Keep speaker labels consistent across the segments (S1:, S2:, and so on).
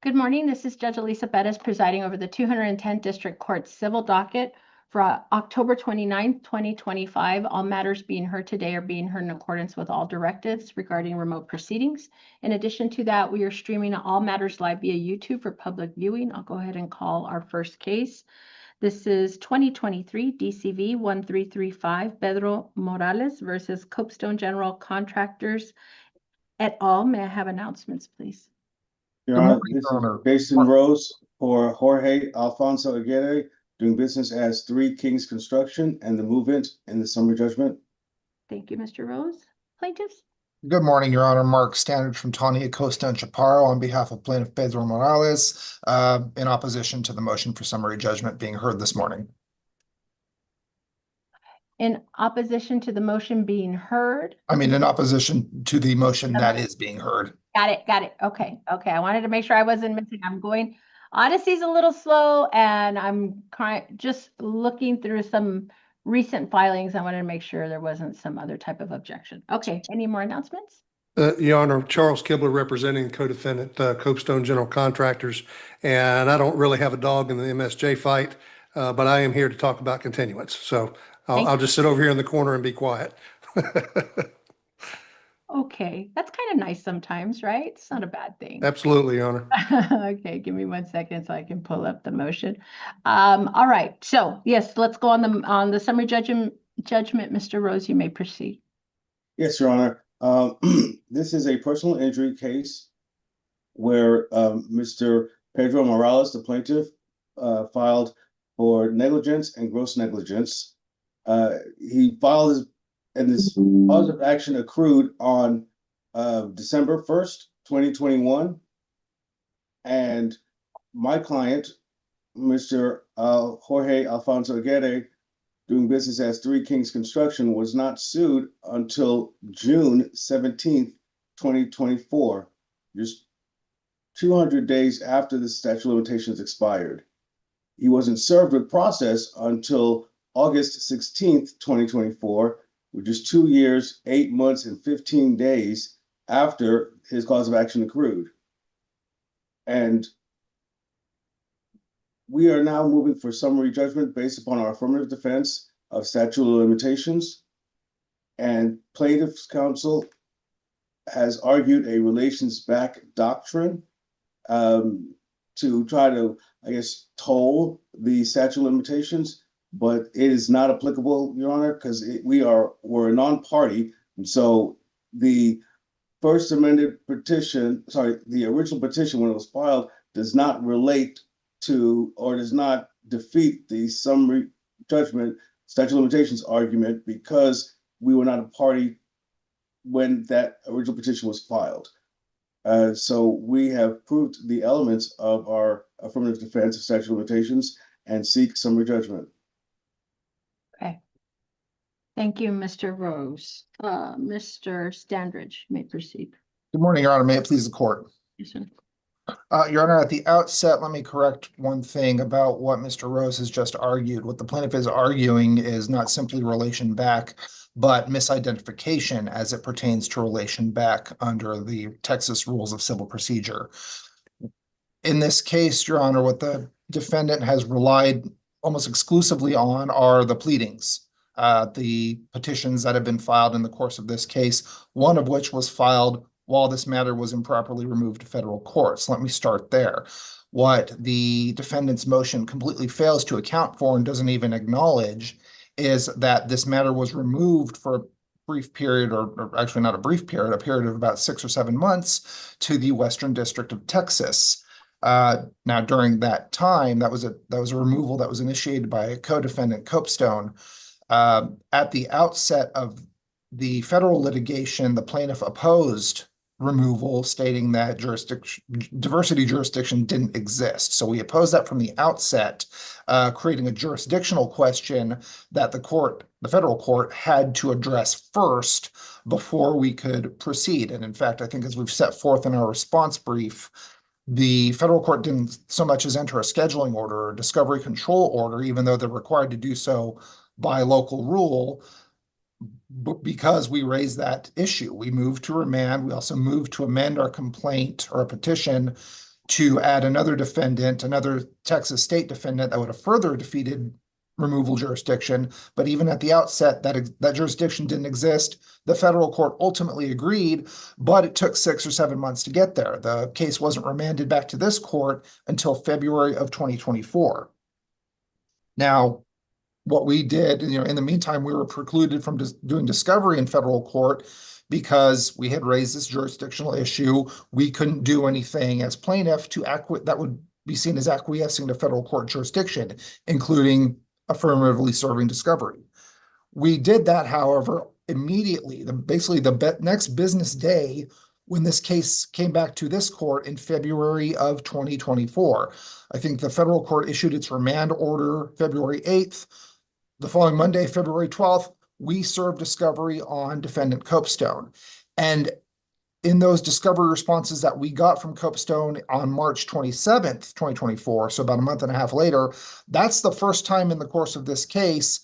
S1: Good morning. This is Judge Alyssa Perez presiding over the 210th District Court Civil Docket for October 29th, 2025. All matters being heard today are being heard in accordance with all directives regarding remote proceedings. In addition to that, we are streaming all matters live via YouTube for public viewing. I'll go ahead and call our first case. This is 2023 DCV 1335 Pedro Morales versus Copestone General Contractors et al. May I have announcements, please?
S2: Your Honor, this is Jason Rose for Jorge Alfonso Aguirre, doing business as 3 Kings Construction and the movement in the summary judgment.
S1: Thank you, Mr. Rose. Plaintiffs?
S3: Good morning, Your Honor. Mark Standard from Tawny Acosta and Chaparro on behalf of Plaintiff Pedro Morales, in opposition to the motion for summary judgment being heard this morning.
S1: In opposition to the motion being heard?
S3: In opposition to the motion that is being heard.
S1: Got it. Okay. I wanted to make sure I wasn't missing. Odyssey's a little slow, and I'm just looking through some recent filings. I wanted to make sure there wasn't some other type of objection. Okay, any more announcements?
S4: Your Honor, Charles Kibler representing co-defendant Copestone General Contractors, and I don't really have a dog in the MSJ fight, but I am here to talk about continuance. So I'll just sit over here in the corner and be quiet.
S1: Okay, that's kind of nice sometimes, right? It's not a bad thing.
S4: Absolutely, Your Honor.
S1: Okay, give me 1 second so I can pull up the motion. All right, so yes, let's go on the summary judgment. Mr. Rose, you may proceed.
S2: Yes, Your Honor. This is a personal injury case where Mr. Pedro Morales, the plaintiff, filed for negligence and gross negligence. He filed and this cause of action accrued on December 1st, 2021. And my client, Mr. Jorge Alfonso Aguirre, doing business as 3 Kings Construction, was not sued until June 17th, 2024, just 200 days after the statute of limitations expired. He wasn't served with process until August 16th, 2024, which is 2 years, 8 months, and 15 days after his cause of action accrued. And we are now moving for summary judgment based upon our affirmative defense of statute of limitations. And plaintiff's counsel has argued a relations back doctrine to try to, toll the statute of limitations. But it is not applicable, Your Honor, because we're a non-party. And so the first amended petition, the original petition when it was filed, does not relate to or does not defeat the summary judgment statute of limitations argument because we were not a party when that original petition was filed. So we have proved the elements of our affirmative defense of statute of limitations and seek summary judgment.
S1: Okay. Thank you, Mr. Rose. Mr. Standridge, you may proceed.
S3: Good morning, Your Honor. May it please the court.
S1: Yes, sir.
S3: Your Honor, at the outset, let me correct one thing about what Mr. Rose has just argued. What the plaintiff is arguing is not simply relation back, but misidentification as it pertains to relation back under the Texas Rules of Civil Procedure. In this case, Your Honor, what the defendant has relied almost exclusively on are the pleadings, the petitions that have been filed in the course of this case, one of which was filed while this matter was improperly removed to federal courts. Let me start there. What the defendant's motion completely fails to account for and doesn't even acknowledge is that this matter was removed for a brief period, or actually not a brief period, a period of about 6 or 7 months to the Western District of Texas. Now, during that time, that was a removal that was initiated by a co-defendant, Copestone. At the outset of the federal litigation, the plaintiff opposed removal, stating that diversity jurisdiction didn't exist. So we opposed that from the outset, creating a jurisdictional question that the federal court had to address first before we could proceed. And in fact, I think as we've set forth in our response brief, the federal court didn't so much as enter a scheduling order or discovery control order, even though they're required to do so by local rule, because we raised that issue. We moved to remand. We also moved to amend our complaint or a petition to add another defendant, another Texas state defendant that would have further defeated removal jurisdiction. But even at the outset, that jurisdiction didn't exist. The federal court ultimately agreed, but it took 6 or 7 months to get there. The case wasn't remanded back to this court until February of 2024. Now, what we did, in the meantime, we were precluded from doing discovery in federal court because we had raised this jurisdictional issue. We couldn't do anything as plaintiff that would be seen as acquiescing to federal court jurisdiction, including affirmatively serving discovery. We did that, however, immediately, basically the next business day when this case came back to this court in February of 2024. I think the federal court issued its remand order February 8th. The following Monday, February 12th, we served discovery on defendant Copestone. And in those discovery responses that we got from Copestone on March 27th, 2024, so about a month and a half later, that's the first time in the course of this case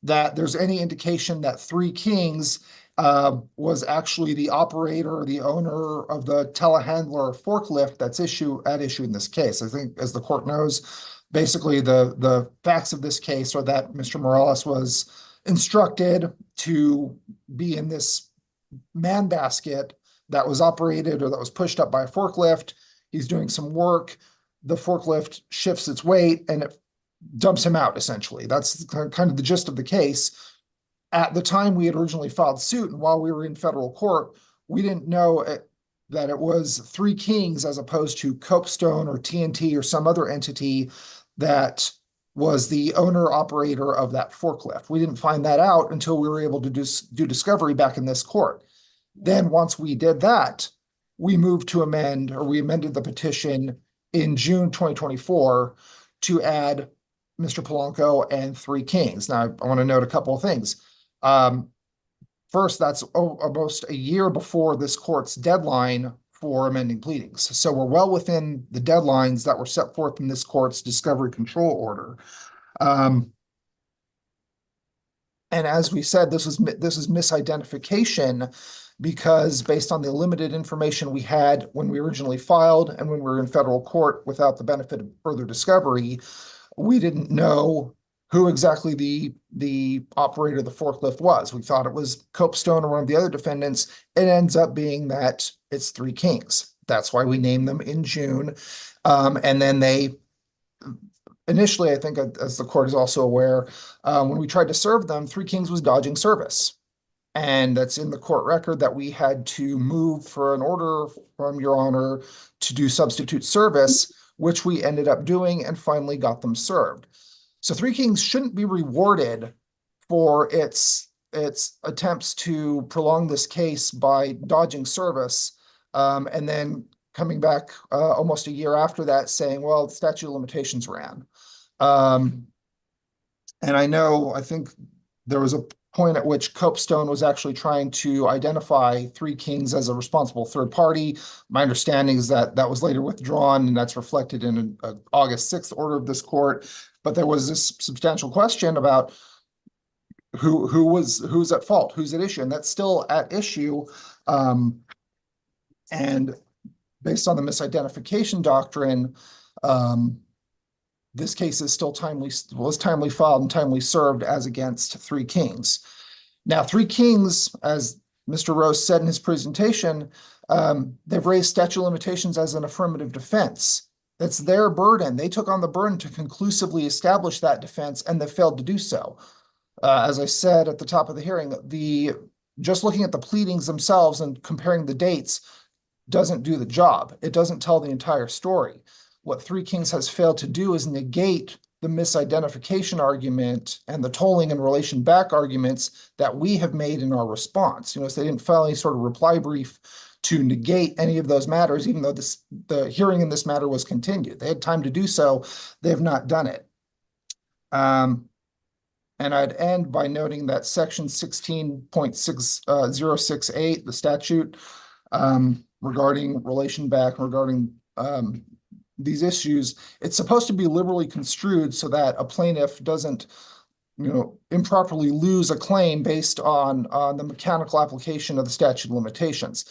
S3: that there's any indication that Three Kings was actually the operator or the owner of the telehandler forklift that's at issue in this case. I think, as the court knows, basically the facts of this case are that Mr. Morales was instructed to be in this man basket that was operated or that was pushed up by a forklift. He's doing some work. The forklift shifts its weight and it dumps him out, essentially. That's kind of the gist of the case. At the time we had originally filed suit, and while we were in federal court, we didn't know that it was Three Kings as opposed to Copestone or TNT or some other entity that was the owner operator of that forklift. We didn't find that out until we were able to do discovery back in this court. Then once we did that, we amended the petition in June 2024 to add Mr. Polanco and Three Kings. Now, I want to note a couple of things. First, that's almost a year before this court's deadline for amending pleadings. So we're well within the deadlines that were set forth in this court's discovery control order. And as we said, this is misidentification because based on the limited information we had when we originally filed and when we were in federal court without the benefit of further discovery, we didn't know who exactly the operator of the forklift was. We thought it was Copestone or one of the other defendants. It ends up being that it's Three Kings. That's why we named them in June. And then initially, I think, as the court is also aware, when we tried to serve them, Three Kings was dodging service. And that's in the court record that we had to move for an order from Your Honor to do substitute service, which we ended up doing and finally got them served. So Three Kings shouldn't be rewarded for its attempts to prolong this case by dodging service and then coming back almost a year after that saying, well, the statute of limitations ran. And I think there was a point at which Copestone was actually trying to identify Three Kings as a responsible third party. My understanding is that that was later withdrawn, and that's reflected in an August 6th order of this court. But there was this substantial question about who's at fault, who's at issue, and that's still at issue. And based on the misidentification doctrine, this case is still was timely filed and timely served as against Three Kings. Now, Three Kings, as Mr. Rose said in his presentation, they've raised statute of limitations as an affirmative defense. That's their burden. They took on the burden to conclusively establish that defense, and they failed to do so. As I said at the top of the hearing, just looking at the pleadings themselves and comparing the dates doesn't do the job. It doesn't tell the entire story. What Three Kings has failed to do is negate the misidentification argument and the tolling and relation back arguments that we have made in our response. So they didn't file any sort of reply brief to negate any of those matters, even though the hearing in this matter was continued. They had time to do so. They have not done it. And I'd end by noting that section 16.6068, the statute regarding relation back, regarding these issues, it's supposed to be liberally construed so that a plaintiff doesn't, improperly lose a claim based on the mechanical application of the statute of limitations.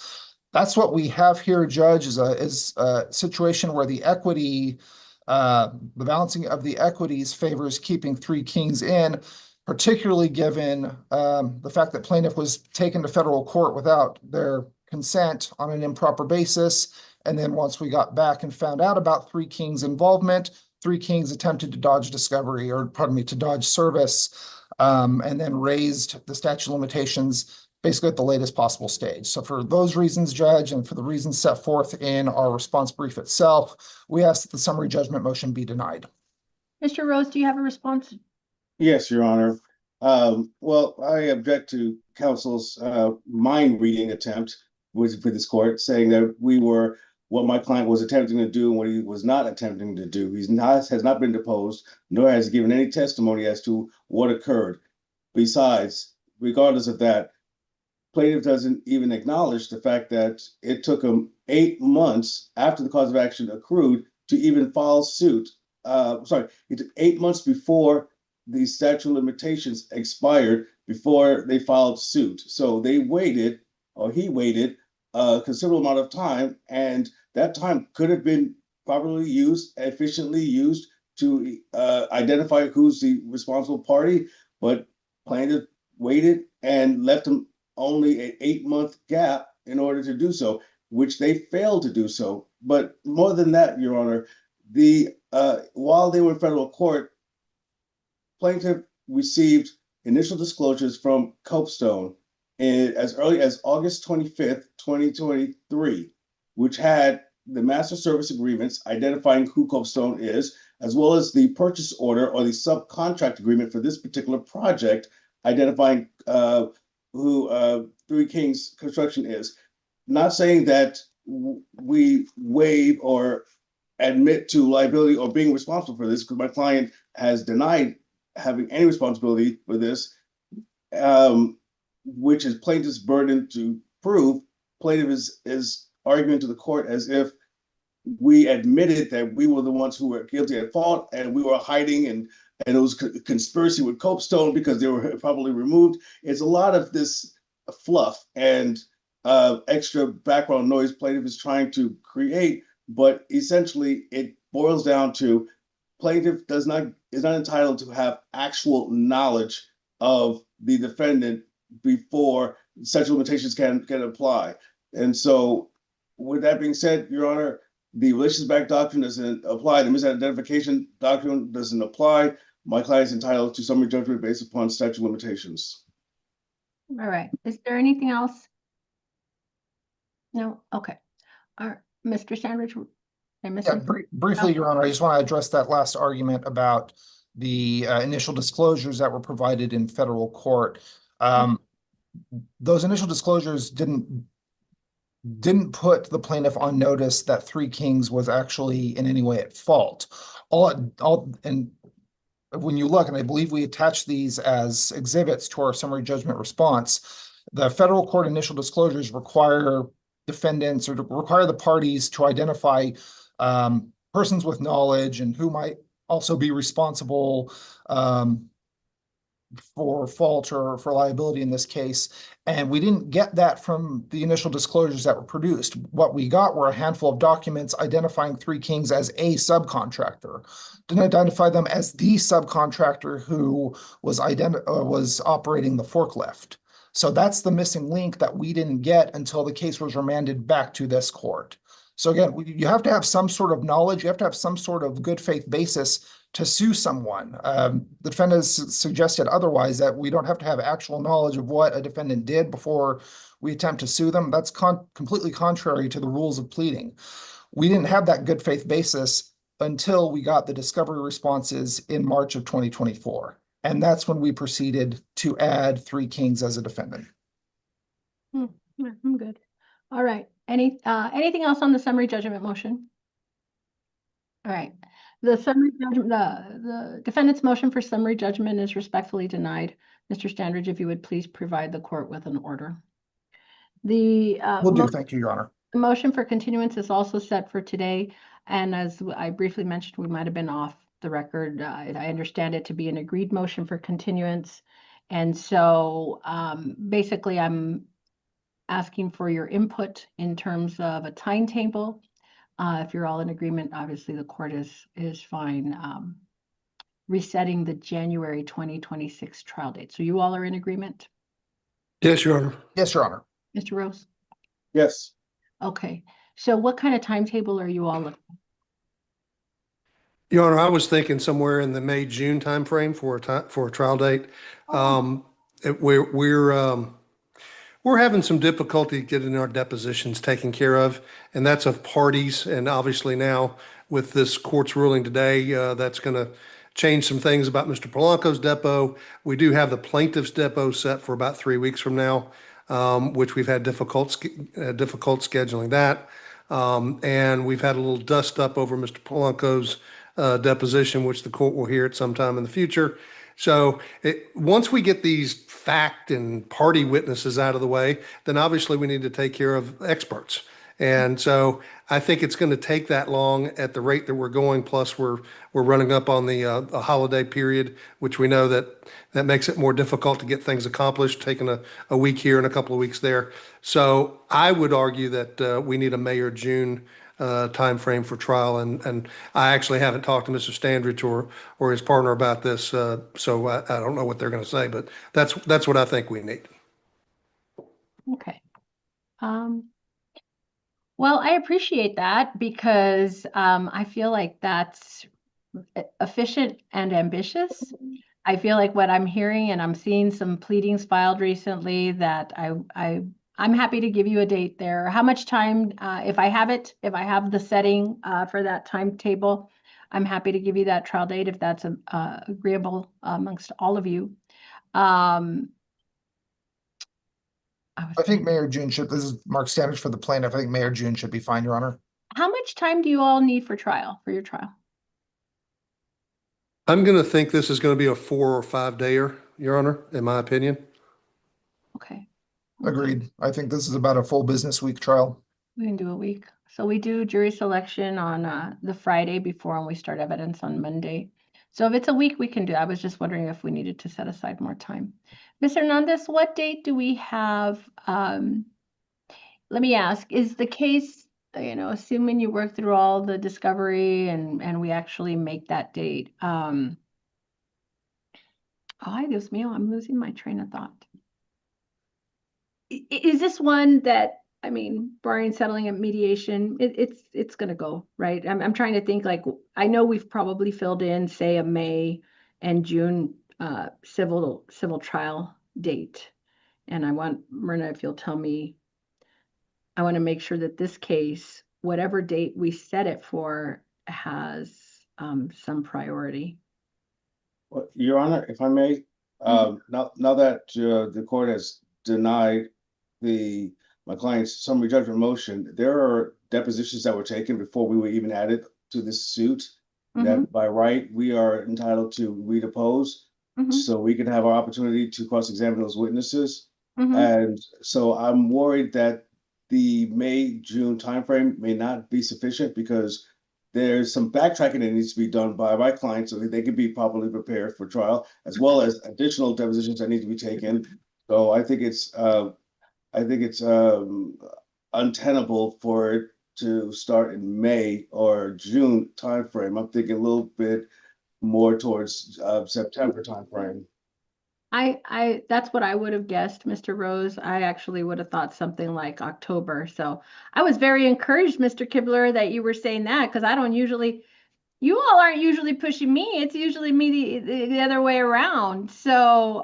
S3: That's what we have here, Judge, is a situation where the equity, the balancing of the equities favors keeping three kings in, particularly given the fact that plaintiff was taken to federal court without their consent on an improper basis. And then once we got back and found out about three kings' involvement, three kings attempted to dodge discovery, or pardon me, to dodge service, and then raised the statute of limitations basically at the latest possible stage. So for those reasons, Judge, and for the reasons set forth in our response brief itself, we ask that the summary judgment motion be denied.
S1: Mr. Rose, do you have a response?
S2: Yes, Your Honor. Well, I object to counsel's mind reading attempt for this court, saying that we were what my client was attempting to do and what he was not attempting to do. Has not been deposed, nor has he given any testimony as to what occurred. Besides, regardless of that, plaintiff doesn't even acknowledge the fact that it took him 8 months after the cause of action accrued to even file suit. It took 8 months before the statute of limitations expired before they filed suit. So they waited, or he waited, a considerable amount of time, and that time could have been properly used, efficiently used to identify who's the responsible party, but plaintiff waited and left him only an 8-month gap in order to do so, which they failed to do so. But more than that, Your Honor, while they were in federal court, plaintiff received initial disclosures from Copestone as early as August 25th, 2023, which had the master service agreements identifying who Copestone is, as well as the purchase order or the subcontract agreement for this particular project, identifying who Three Kings Construction is. Not saying that we waive or admit to liability or being responsible for this, because my client has denied having any responsibility for this, which is plaintiff's burden to prove. Plaintiff is arguing to the court as if we admitted that we were the ones who were guilty at fault and we were hiding, and it was conspiracy with Copestone because they were probably removed. It's a lot of this fluff and extra background noise plaintiff is trying to create, but essentially it boils down to plaintiff is not entitled to have actual knowledge of the defendant before statute of limitations can apply. And so with that being said, Your Honor, the relations back doctrine doesn't apply. The misidentification doctrine doesn't apply. My client is entitled to summary judgment based upon statute of limitations.
S1: All right. Is there anything else? No? Okay. All right. Mr. Sandridge,
S3: Briefly, Your Honor, I just want to address that last argument about the initial disclosures that were provided in federal court. Those initial disclosures didn't put the plaintiff on notice that Three Kings was actually in any way at fault. And when you look, and I believe we attached these as exhibits to our summary judgment response, the federal court initial disclosures require defendants or to require the parties to identify persons with knowledge and who might also be responsible for fault or for liability in this case. And we didn't get that from the initial disclosures that were produced. What we got were a handful of documents identifying Three Kings as a subcontractor. Didn't identify them as the subcontractor who was operating the forklift. So that's the missing link that we didn't get until the case was remanded back to this court. So again, you have to have some sort of knowledge. You have to have some sort of good faith basis to sue someone. The defendant has suggested otherwise, that we don't have to have actual knowledge of what a defendant did before we attempt to sue them. That's completely contrary to the rules of pleading. We didn't have that good faith basis until we got the discovery responses in March of 2024. And that's when we proceeded to add Three Kings as a defendant.
S1: I'm good. All right. Anything else on the summary judgment motion? All right. The summary judgment, the defendant's motion for summary judgment is respectfully denied. Mr. Standridge, if you would please provide the court with an order.
S3: Will do. Thank you, Your Honor.
S1: The motion for continuance is also set for today. And as I briefly mentioned, we might have been off the record. I understand it to be an agreed motion for continuance. And so basically I'm asking for your input in terms of a timetable. If you're all in agreement, obviously the court is fine resetting the January 2026 trial date. So you all are in agreement?
S4: Yes, Your Honor.
S3: Yes, Your Honor.
S1: Mr. Rose?
S2: Yes.
S1: Okay. So what kind of timetable are you all looking at?
S4: Your Honor, I was thinking somewhere in the May, June timeframe for a trial date. We're having some difficulty getting our depositions taken care of, and that's of parties. And obviously now with this court's ruling today, that's going to change some things about Mr. Polanco's depo. We do have the plaintiff's depo set for about 3 weeks from now, which we've had difficult scheduling that. And we've had a little dust up over Mr. Polanco's deposition, which the court will hear at some time in the future. So once we get these fact and party witnesses out of the way, then obviously we need to take care of experts. And so I think it's going to take that long at the rate that we're going. Plus, we're running up on the holiday period, which we know that makes it more difficult to get things accomplished, taking a week here and a couple of weeks there. So I would argue that we need a May or June time frame for trial, and I actually haven't talked to Mr. Standridge or his partner about this, so I don't know what they're going to say, but that's what I think we need.
S1: Okay. Well, I appreciate that because I feel like that's efficient and ambitious. I feel like what I'm hearing, and I'm seeing some pleadings filed recently, that I'm happy to give you a date there. How much time, if I have the setting for that timetable, I'm happy to give you that trial date if that's agreeable amongst all of you.
S3: I think May or June this is Mark Standards for the plaintiff. I think May or June should be fine, Your Honor.
S1: How much time do you all need for your trial?
S4: I'm going to think this is going to be a 4 or 5 dayer, Your Honor, in my opinion.
S1: Okay.
S3: Agreed. I think this is about a full business week trial.
S1: We can do a week. So we do jury selection on the Friday before, and we start evidence on Monday. So if it's a week, we can do. I was just wondering if we needed to set aside more time. Ms. Hernandez, what date do we have? Let me ask, is the case, assuming you work through all the discovery and we actually make that date? Ay, Dios mío, I'm losing my train of thought. Is this one that, barring settling at mediation, it's going to go, right? I'm trying to think, like, I know we've probably filled in, say, a May and June civil trial date. And I want, Myrna, if you'll tell me, I want to make sure that this case, whatever date we set it for, has some priority.
S2: Well, Your Honor, if I may, now that the court has denied my client's summary judgment motion, there are depositions that were taken before we were even added to this suit. That by right we are entitled to redepose, so we can have our opportunity to cross-examine those witnesses. And so I'm worried that the May-June timeframe may not be sufficient because there's some backtracking that needs to be done by my client so that they can be properly prepared for trial, as well as additional depositions that need to be taken. So I think it's untenable for it to start in May or June timeframe. I'm thinking a little bit more towards September timeframe.
S1: That's what I would have guessed, Mr. Rose. I actually would have thought something like October. So I was very encouraged, Mr. Kibler, that you were saying that, because you all aren't usually pushing me. It's usually me the other way around. So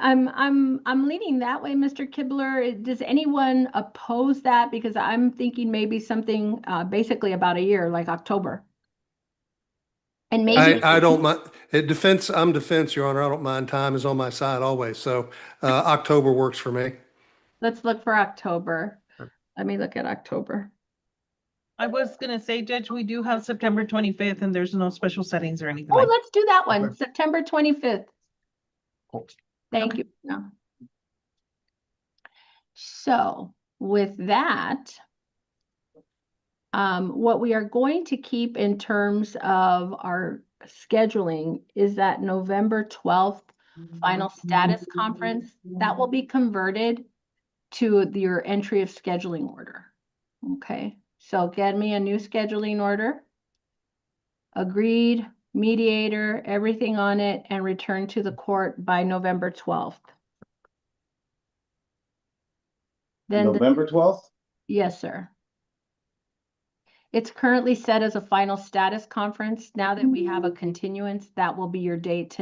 S1: I'm leaning that way, Mr. Kibler. Does anyone oppose that? Because I'm thinking maybe something basically about a year, like October. And maybe
S4: I don't mind. I'm defense, Your Honor. I don't mind. Time is on my side always. So October works for me.
S1: Let's look for October. Let me look at October.
S5: I was going to say, Judge, we do have September 25th and there's no special settings or anything.
S1: Oh,
S5: like that.
S1: let's do that one.
S3: Okay.
S1: September 25th.
S3: Cool.
S1: Thank you. Yeah. So with that, what we are going to keep in terms of our scheduling is that November 12th final status conference, that will be converted to your entry of scheduling order. Okay, so get me a new scheduling order. Agreed, mediator, everything on it, and return to the court by November 12th. Then,
S2: November 12th?
S1: yes, sir. It's currently set as a final status conference. Now that we have a continuance, that will be your date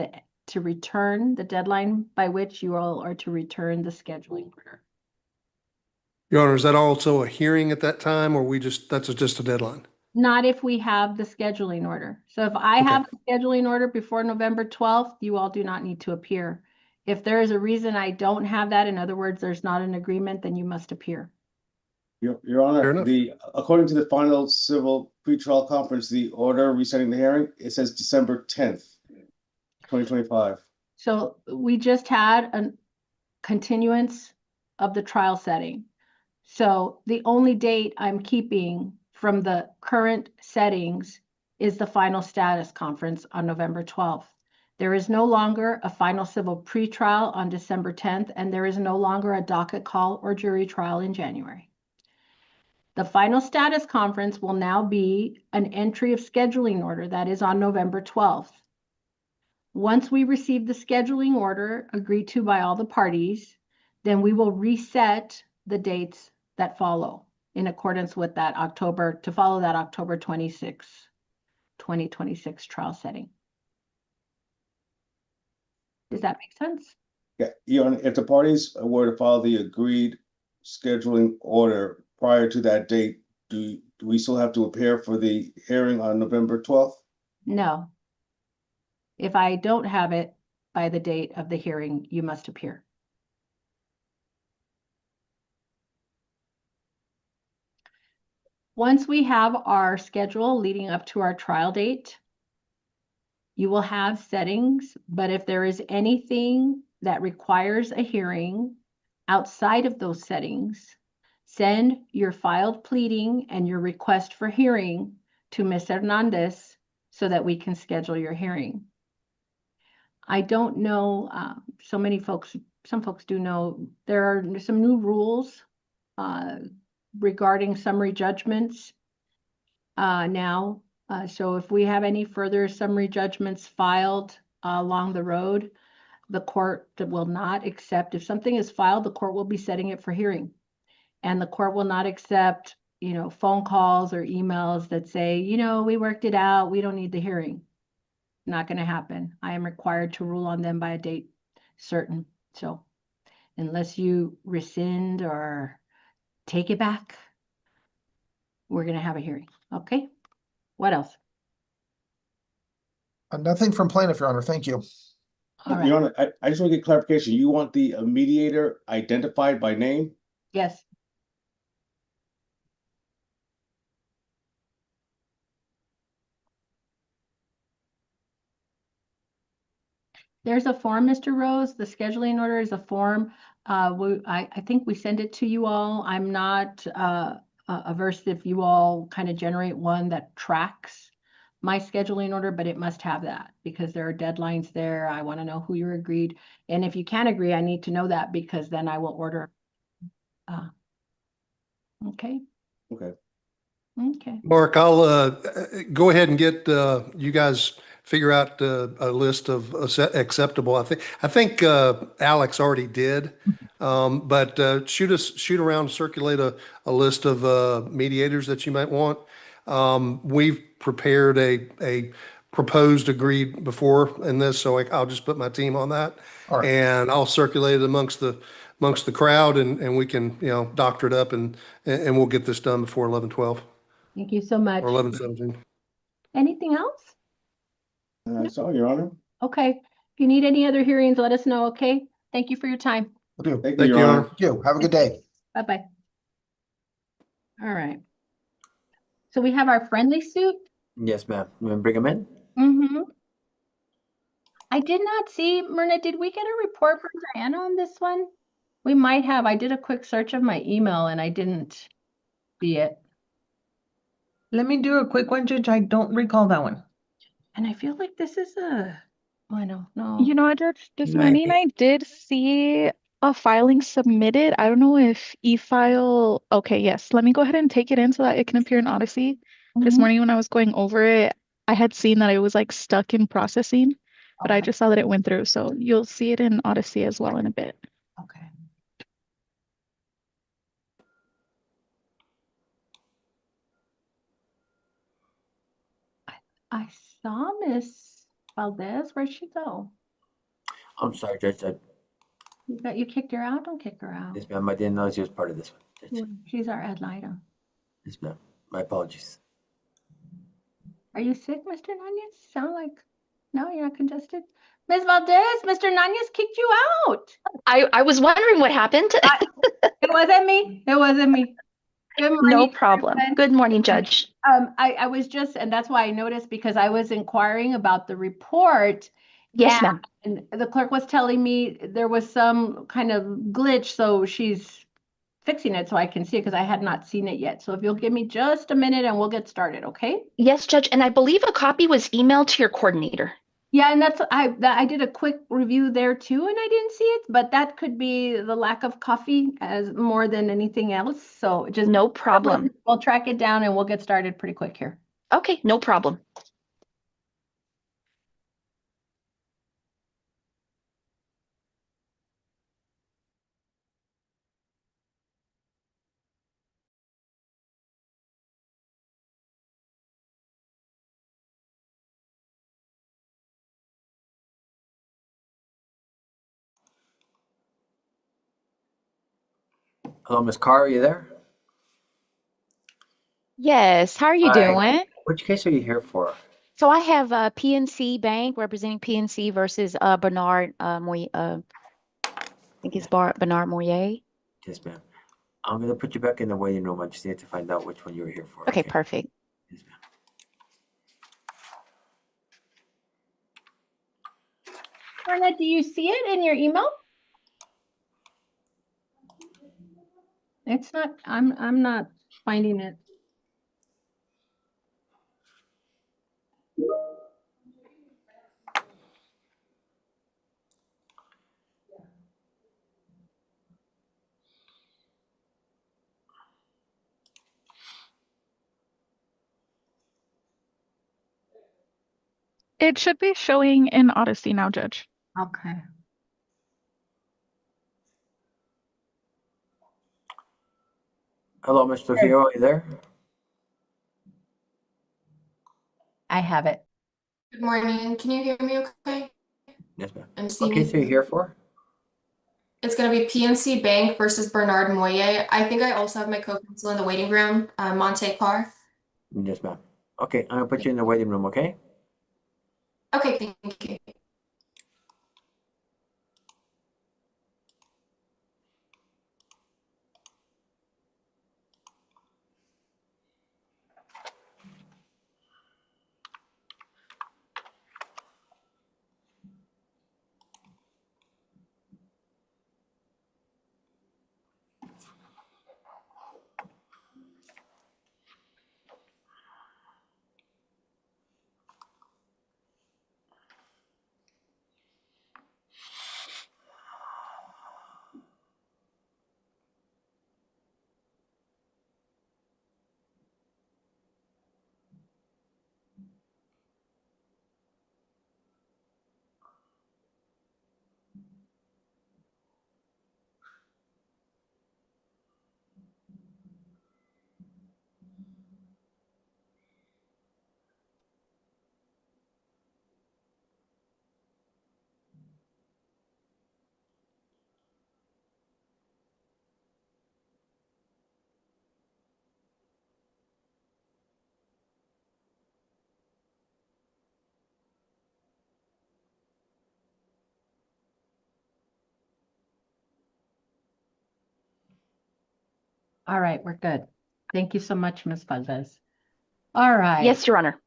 S1: to return, the deadline by which you all are to return the scheduling order.
S4: Your Honor, is that also a hearing at that time, or that's just a deadline?
S1: Not if we have the scheduling order. So if I have the scheduling order before November 12th, you all do not need to appear. If there is a reason I don't have that, in other words, there's not an agreement, then you must appear.
S2: Your
S4: Fair
S2: Honor,
S4: enough.
S2: according to the final civil pretrial conference, the order resetting the hearing, it says December 10th, 2025.
S1: So we just had a continuance of the trial setting. So the only date I'm keeping from the current settings is the final status conference on November 12th. There is no longer a final civil pretrial on December 10th, and there is no longer a docket call or jury trial in January. The final status conference will now be an entry of scheduling order that is on November 12th. Once we receive the scheduling order agreed to by all the parties, then we will reset the dates that follow in accordance with that October 26, 2026 trial setting. Does that make sense?
S2: Yeah, Your Honor, if the parties were to follow the agreed scheduling order prior to that date, do we still have to appear for the hearing on November 12th?
S1: No. If I don't have it by the date of the hearing, you must appear. Once we have our schedule leading up to our trial date, you will have settings, but if there is anything that requires a hearing outside of those settings, send your filed pleading and your request for hearing to Ms. Hernandez so that we can schedule your hearing. I don't know, some folks do know, there are some new rules regarding summary judgments now. So if we have any further summary judgments filed along the road, the court will not accept. If something is filed, the court will be setting it for hearing. And the court will not accept, phone calls or emails that say, we worked it out, we don't need the hearing. Not going to happen. I am required to rule on them by a date certain. So unless you rescind or take it back, we're going to have a hearing. Okay. What else?
S3: Nothing from plaintiff, Your Honor. Thank you.
S1: All right.
S2: Your Honor, I just want to get clarification. You want the mediator identified by name?
S1: Yes. There's a form, Mr. Rose. The scheduling order is a form. I think we send it to you all. I'm not averse if you all kind of generate one that tracks my scheduling order, but it must have that because there are deadlines there. I want to know who you're agreed. And if you can't agree, I need to know that because then I will order. Okay.
S2: Okay.
S1: Okay.
S4: Mark, I'll go ahead and get you guys figure out a list of acceptable. I think Alex already did, but shoot around, circulate a list of mediators that you might want. We've prepared a proposed agreed before in this, so I'll just put my team on that,
S3: All right.
S4: and I'll circulate it amongst the crowd, and we can doctor it up, and we'll get this done before 11/12
S1: Thank you so much.
S4: or 11/17.
S1: Anything else?
S2: That's all, Your Honor.
S1: Okay. If you need any other hearings, let us know. Okay. Thank you for your time.
S3: Will do.
S2: Thank you,
S4: Thank
S2: Your
S4: you,
S2: Honor.
S4: Honor.
S3: Thank you. Have a good day.
S1: Bye-bye. All right. So we have our friendly suit.
S6: Yes, ma'am. You want to bring them in?
S1: Mm-hmm. I did not see, Myrna, did we get a report from Diana on this one? We might have. I did a quick search of my email and I didn't see it.
S5: Let me do a quick one, Judge. I don't recall that one.
S1: And I feel like this is a I don't know.
S7: You know what, Judge? This
S6: Right.
S7: morning I did see a filing submitted. I don't know if e-file. Okay, yes. Let me go ahead and take it in so that it can appear in Odyssey. This
S1: Mhm.
S7: morning when I was going over it, I had seen that it was like stuck in processing, but I
S1: Okay.
S7: just saw that it went through. So you'll see it in Odyssey as well in a bit.
S1: Okay. I saw Miss Valdez. Where'd she go?
S6: I'm sorry, Judge.
S1: You kicked her out? Don't kick her out.
S6: Yes, ma'am. I didn't know she was part of this one. Judge.
S1: She's our ad litem.
S6: Yes, ma'am. My apologies.
S1: Are you sick, Mr. Nunez? Sound like no, you're not congested. Ms. Valdez, Mr. Nunez kicked you out.
S8: I was wondering what happened.
S1: It wasn't me. It wasn't me. Good
S8: No
S1: morning,
S8: problem.
S1: everyone.
S8: Good morning, Judge.
S1: I was just, and that's why I noticed because I was inquiring about the report.
S8: Yes, ma'am.
S1: And the clerk was telling me there was some kind of glitch, so she's fixing it so I can see it because I had not seen it yet. So if you'll give me just a minute and we'll get started, okay?
S8: Yes, Judge. And I believe a copy was emailed to your coordinator.
S1: Yeah, and I did a quick review there too, and I didn't see it, but that could be the lack of coffee as more than anything else. So just
S8: No problem.
S1: we'll track it down and we'll get started pretty quick here.
S8: Okay, no problem.
S6: Hello, Miss Carr. Are you there?
S8: Yes, how are you
S6: Hi.
S8: doing?
S6: Which case are you here for?
S8: So I have PNC Bank representing PNC versus Bernard Moy. I think it's Bernard Moyer.
S6: Yes, ma'am. I'm gonna put you back in the waiting room. I just need to find out which one you were here for.
S8: Okay, perfect.
S6: Yes, ma'am.
S1: Marla, do you see it in your email? It's not, I'm not finding it.
S7: It should be showing in Odyssey now, Judge.
S1: Okay.
S6: Hello, Mr. Hero. Are you there?
S1: I have it.
S9: Good morning. Can you hear me okay?
S6: Yes, ma'am.
S9: And see
S6: What case are
S9: me?
S6: you here for?
S9: It's going to be PNC Bank versus Bernard Moyer. I think I also have my co-counsel in the waiting room, Monte Carr.
S6: Yes, ma'am. Okay, I'm gonna put you in the waiting room, okay?
S9: Okay, thank you.
S1: All right, we're good. Thank you so much, Ms. Valdez. All right.
S8: Yes, Your Honor.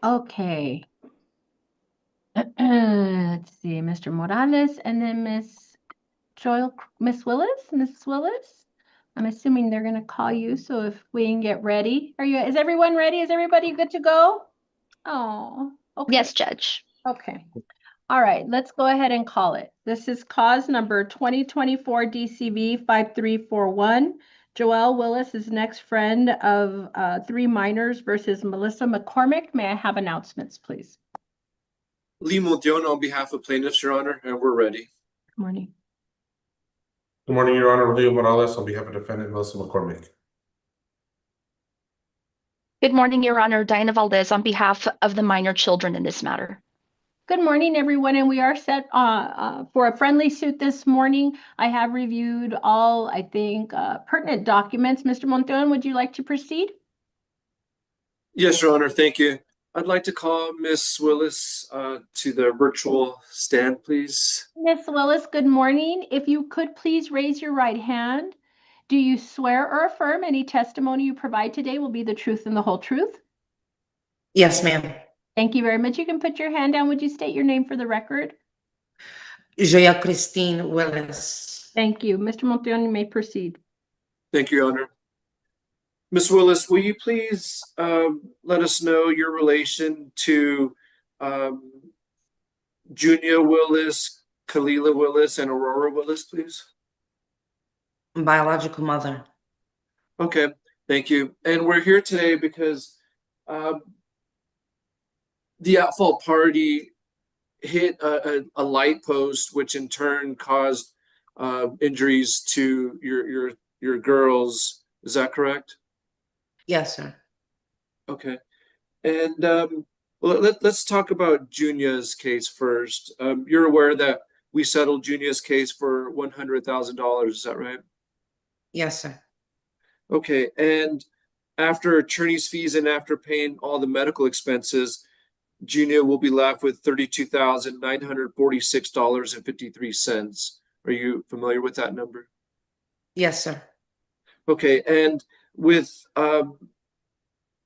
S1: Okay. Let's see, Mr. Morales and then Miss Willis. Miss Willis. I'm assuming they're gonna call you, so if we can get ready. Is everyone ready? Is everybody good to go? Oh, okay.
S8: Yes, Judge.
S1: Okay. All right, let's go ahead and call it. This is cause number 2024 DCV 5341. Joelle Willis is next friend of 3 minors versus Melissa McCormick. May I have announcements, please?
S10: Lee Montion on behalf of plaintiffs, Your Honor, and we're ready.
S1: Good morning.
S11: Good morning, Your Honor. Leo Morales on behalf of defendant Melissa McCormick.
S12: Good morning, Your Honor. Diana Valdez on behalf of the minor children in this matter.
S1: Good morning, everyone, and we are set for a friendly suit this morning. I have reviewed all, I think, pertinent documents. Mr. Monton, would you like to proceed?
S10: Yes, Your Honor, thank you. I'd like to call Miss Willis to the virtual stand, please.
S1: Miss Willis, good morning. If you could please raise your right hand. Do you swear or affirm any testimony you provide today will be the truth and the whole truth?
S13: Yes, ma'am.
S1: Thank you very much. You can put your hand down. Would you state your name for the record?
S13: Joya Christine Willis.
S1: Thank you. Mr. Monton, you may proceed.
S10: Thank you, Your Honor. Miss Willis, will you please let us know your relation to Junia Willis, Kalila Willis, and Aurora Willis, please?
S13: Biological mother.
S10: Okay, thank you. And we're here today because the at-fault party hit a light post, which in turn caused injuries to your girls. Is that correct?
S13: Yes, sir.
S10: Okay. And well, let's talk about Junia's case first. You're aware that we settled Junia's case for $100,000. Is that right?
S13: Yes, sir.
S10: Okay. And after attorney's fees and after paying all the medical expenses, Junia will be left with $32,946.53. Are you familiar with that number?
S13: Yes, sir.
S10: Okay. And with the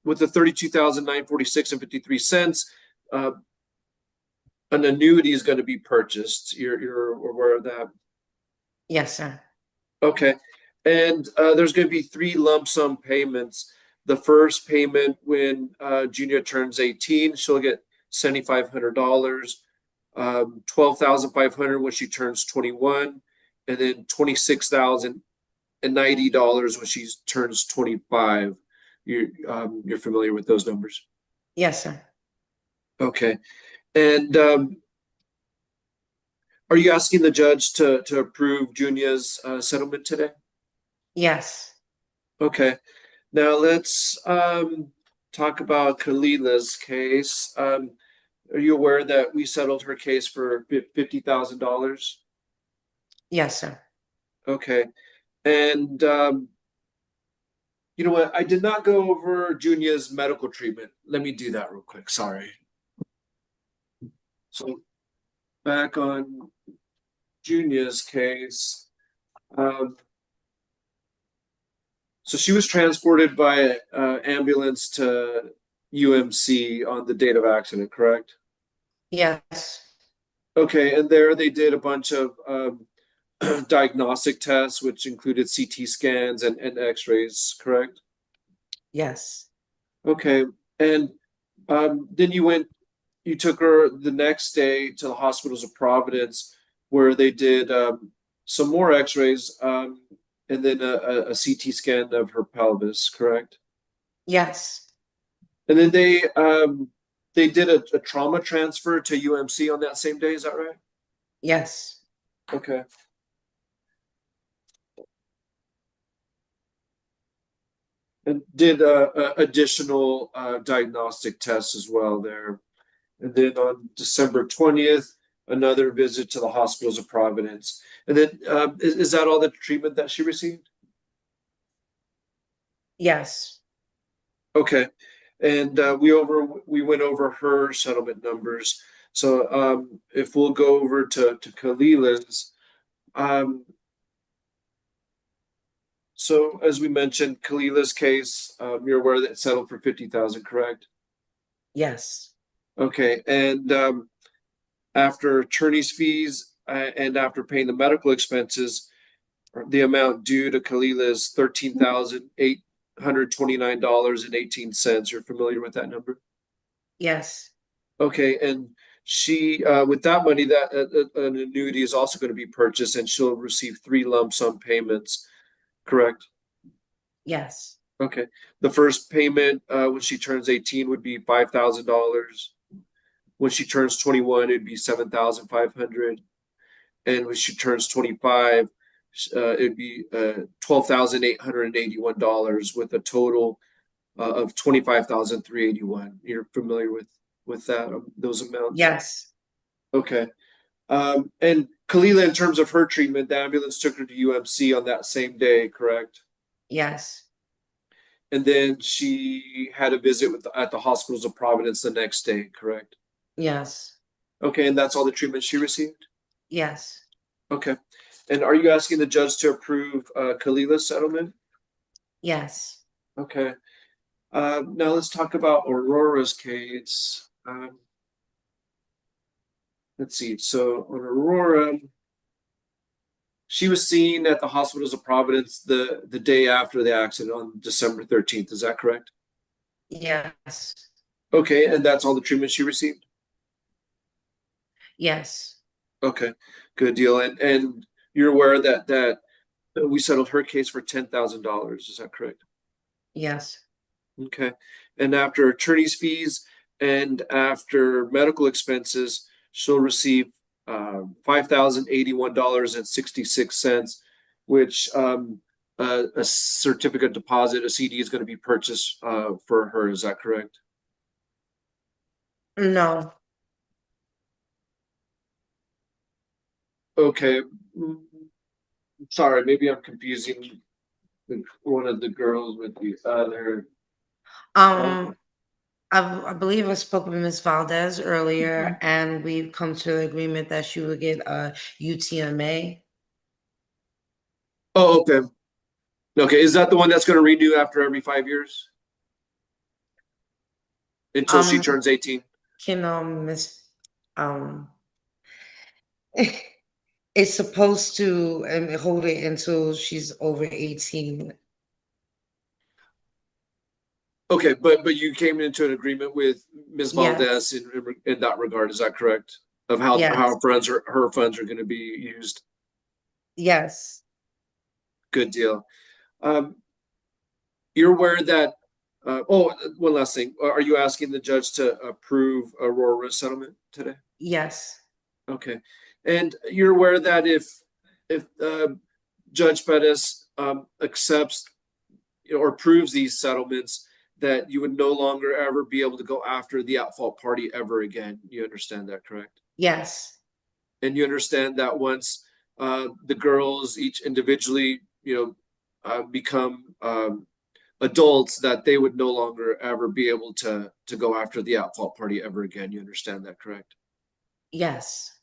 S10: $32,946.53, an annuity is going to be purchased. You're aware of that?
S13: Yes, sir.
S10: Okay. And there's going to be 3 lump sum payments. The first payment when Junia turns 18, she'll get $7,500, $12,500 when she turns 21, and then $26,090 when she turns 25. You're familiar with those numbers?
S13: Yes, sir.
S10: Okay. And are you asking the judge to approve Junia's settlement today?
S13: Yes.
S10: Okay. Now let's talk about Kalila's case. Are you aware that we settled her case for $50,000?
S13: Yes, sir.
S10: Okay. And you know what? I did not go over Junia's medical treatment. Let me do that real quick. Sorry. So back on Junia's case. So she was transported by ambulance to UMC on the date of accident, correct?
S13: Yes.
S10: Okay, and there they did a bunch of diagnostic tests, which included CT scans and X-rays, correct?
S13: Yes.
S10: Okay, and then you took her the next day to the hospitals of Providence, where they did some more X-rays and then a CT scan of her pelvis, correct?
S13: Yes.
S10: And then they did a trauma transfer to UMC on that same day, is that right?
S13: Yes.
S10: Okay. And did additional diagnostic tests as well there. And then on December 20th, another visit to the hospitals of Providence. And then is that all the treatment that she received?
S13: Yes.
S10: Okay. And we went over her settlement numbers. So if we'll go over to Kalila's, so as we mentioned, Kalila's case, you're aware that it settled for $50,000, correct?
S13: Yes.
S10: Okay. And after attorney's fees and after paying the medical expenses, the amount due to Kalila is $13,829.18. You're familiar with that number?
S13: Yes.
S10: Okay. And she, with that money, that an annuity is also going to be purchased, and she'll receive 3 lump sum payments, correct?
S13: Yes.
S10: Okay. The first payment, when she turns 18 would be $5,000. When she turns 21, it'd be 7,500. And when she turns 25, it'd be $12,881 with a total of 25,381. You're familiar with that, those amounts?
S13: Yes.
S10: Okay. And Kalila, in terms of her treatment, the ambulance took her to UMC on that same day, correct?
S13: Yes.
S10: And then she had a visit at the hospitals of Providence the next day, correct?
S13: Yes.
S10: Okay, and that's all the treatment she received?
S13: Yes.
S10: Okay. And are you asking the judge to approve Kalila's settlement?
S13: Yes.
S10: Okay. Now let's talk about Aurora's case. Let's see. So on Aurora, she was seen at the hospitals of Providence the day after the accident on December 13th. Is that correct?
S13: Yes.
S10: Okay, and that's all the treatment she received?
S13: Yes.
S10: Okay, good deal. And you're aware that we settled her case for $10,000. Is that correct?
S13: Yes.
S10: Okay. And after attorney's fees and after medical expenses, she'll receive $5,081.66, which a certificate deposit, a CD, is going to be purchased for her. Is that correct?
S13: No.
S10: Okay. Sorry, maybe I'm confusing one of the girls with the other.
S13: I believe I spoke with Ms. Valdez earlier, and we've come to an agreement that she would get a UTMA.
S10: Oh, okay. Okay, is that the one that's going to renew after every 5 years? Until she turns 18?
S13: Can Miss it's supposed to hold it until she's over 18.
S10: Okay, but you came into an agreement with Ms.
S13: Yes.
S10: Valdez in that regard, is that correct? Of how
S13: Yes.
S10: her funds are going to be used.
S13: Yes.
S10: Good deal. You're aware that one last thing. Are you asking the judge to approve Aurora's settlement today?
S13: Yes.
S10: Okay. And you're aware that if Judge Perez accepts or approves these settlements, that you would no longer ever be able to go after the at-fault party ever again. You understand that, correct?
S13: Yes.
S10: And you understand that once the girls each individually, become adults, that they would no longer ever be able to go after the at-fault party ever again. You understand that, correct?
S13: Yes.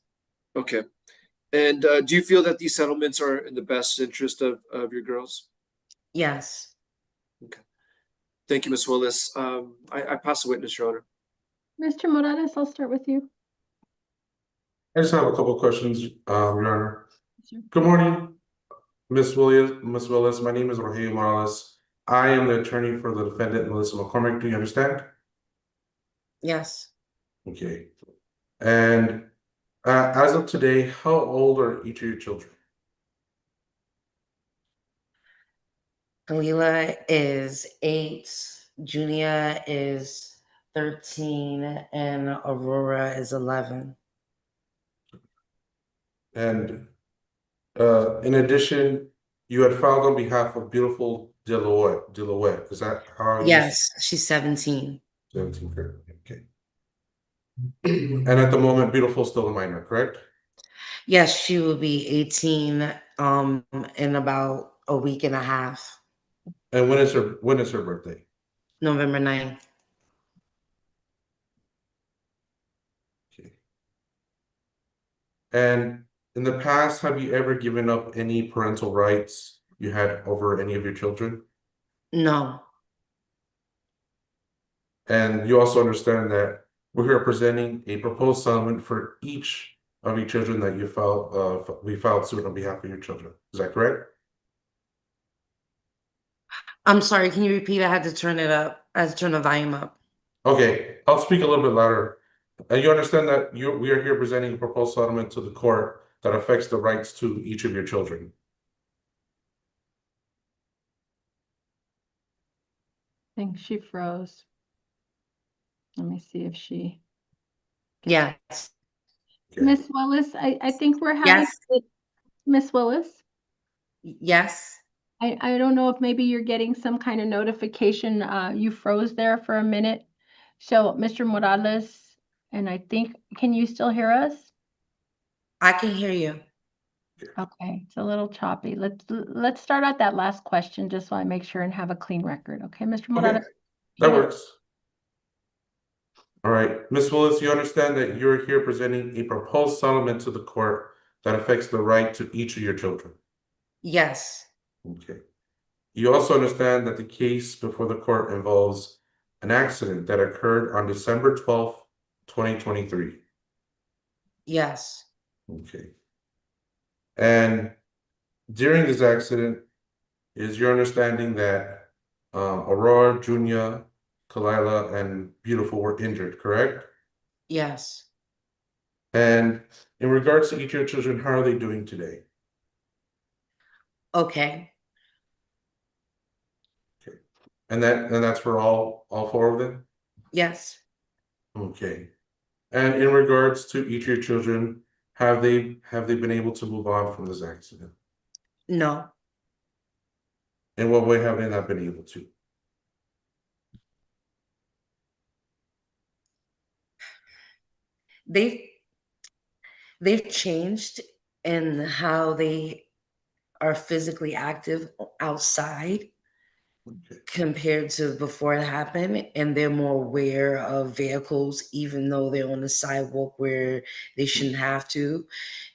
S10: Okay. And do you feel that these settlements are in the best interest of your girls?
S13: Yes.
S10: Okay. Thank you, Ms. Willis. I pass the witness, Your Honor.
S1: Mr. Morales, I'll start with you.
S11: I just have a couple of questions, Your Honor.
S1: Sure.
S11: Good morning, Ms. Willis. My name is Rogelio Morales. I am the attorney for the defendant, Melissa McCormick. Do you understand?
S13: Yes.
S11: Okay. And as of today, how old are each of your children?
S13: Kalila is 8, Junia is 13, and Aurora is 11.
S11: And in addition, you had filed on behalf of beautiful Deloitte. Is that how?
S13: Yes, she's 17.
S11: 17, okay. And at the moment, beautiful is still a minor, correct?
S13: Yes, she will be 18 in about a week and a half.
S11: And when is her birthday?
S13: November 9th.
S11: Okay. And in the past, have you ever given up any parental rights you had over any of your children?
S13: No.
S11: And you also understand that we're here presenting a proposed settlement for each of your children that you filed. We filed suit on behalf of your children. Is that correct?
S13: I'm sorry, can you repeat? I had to turn it up. I had to turn the volume up.
S11: Okay, I'll speak a little bit louder. And you understand that we are here presenting a proposed settlement to the court that affects the rights to each of your children.
S1: I think she froze. Let me see if she.
S13: Yes.
S11: Okay.
S1: Miss Willis, I think we're having.
S13: Yes.
S1: Miss Willis,
S13: Yes.
S1: I don't know if maybe you're getting some kind of notification. You froze there for a minute. So Mr. Morales, and I think, can you still hear us?
S13: I can hear you.
S1: Okay, it's a little choppy. Let's start at that last question just so I make sure and have a clean record. Okay, Mr. Morales?
S11: Okay, that works. All right, Ms. Willis, you understand that you're here presenting a proposed settlement to the court that affects the right to each of your children.
S13: Yes.
S11: Okay. You also understand that the case before the court involves an accident that occurred on December 12th, 2023.
S13: Yes.
S11: Okay. And during this accident, is your understanding that Aurora, Junia, Kalila, and Beautiful were injured, correct?
S13: Yes.
S11: And in regards to each of your children, how are they doing today?
S13: Okay.
S11: Okay. And that's for all four of them?
S13: Yes.
S11: Okay. And in regards to each of your children, have they been able to move on from this accident?
S13: No.
S11: In what way have they not been able to?
S13: They've changed in how they are physically active outside compared to before it happened, and they're more aware of vehicles even though they're on the sidewalk where they shouldn't have to,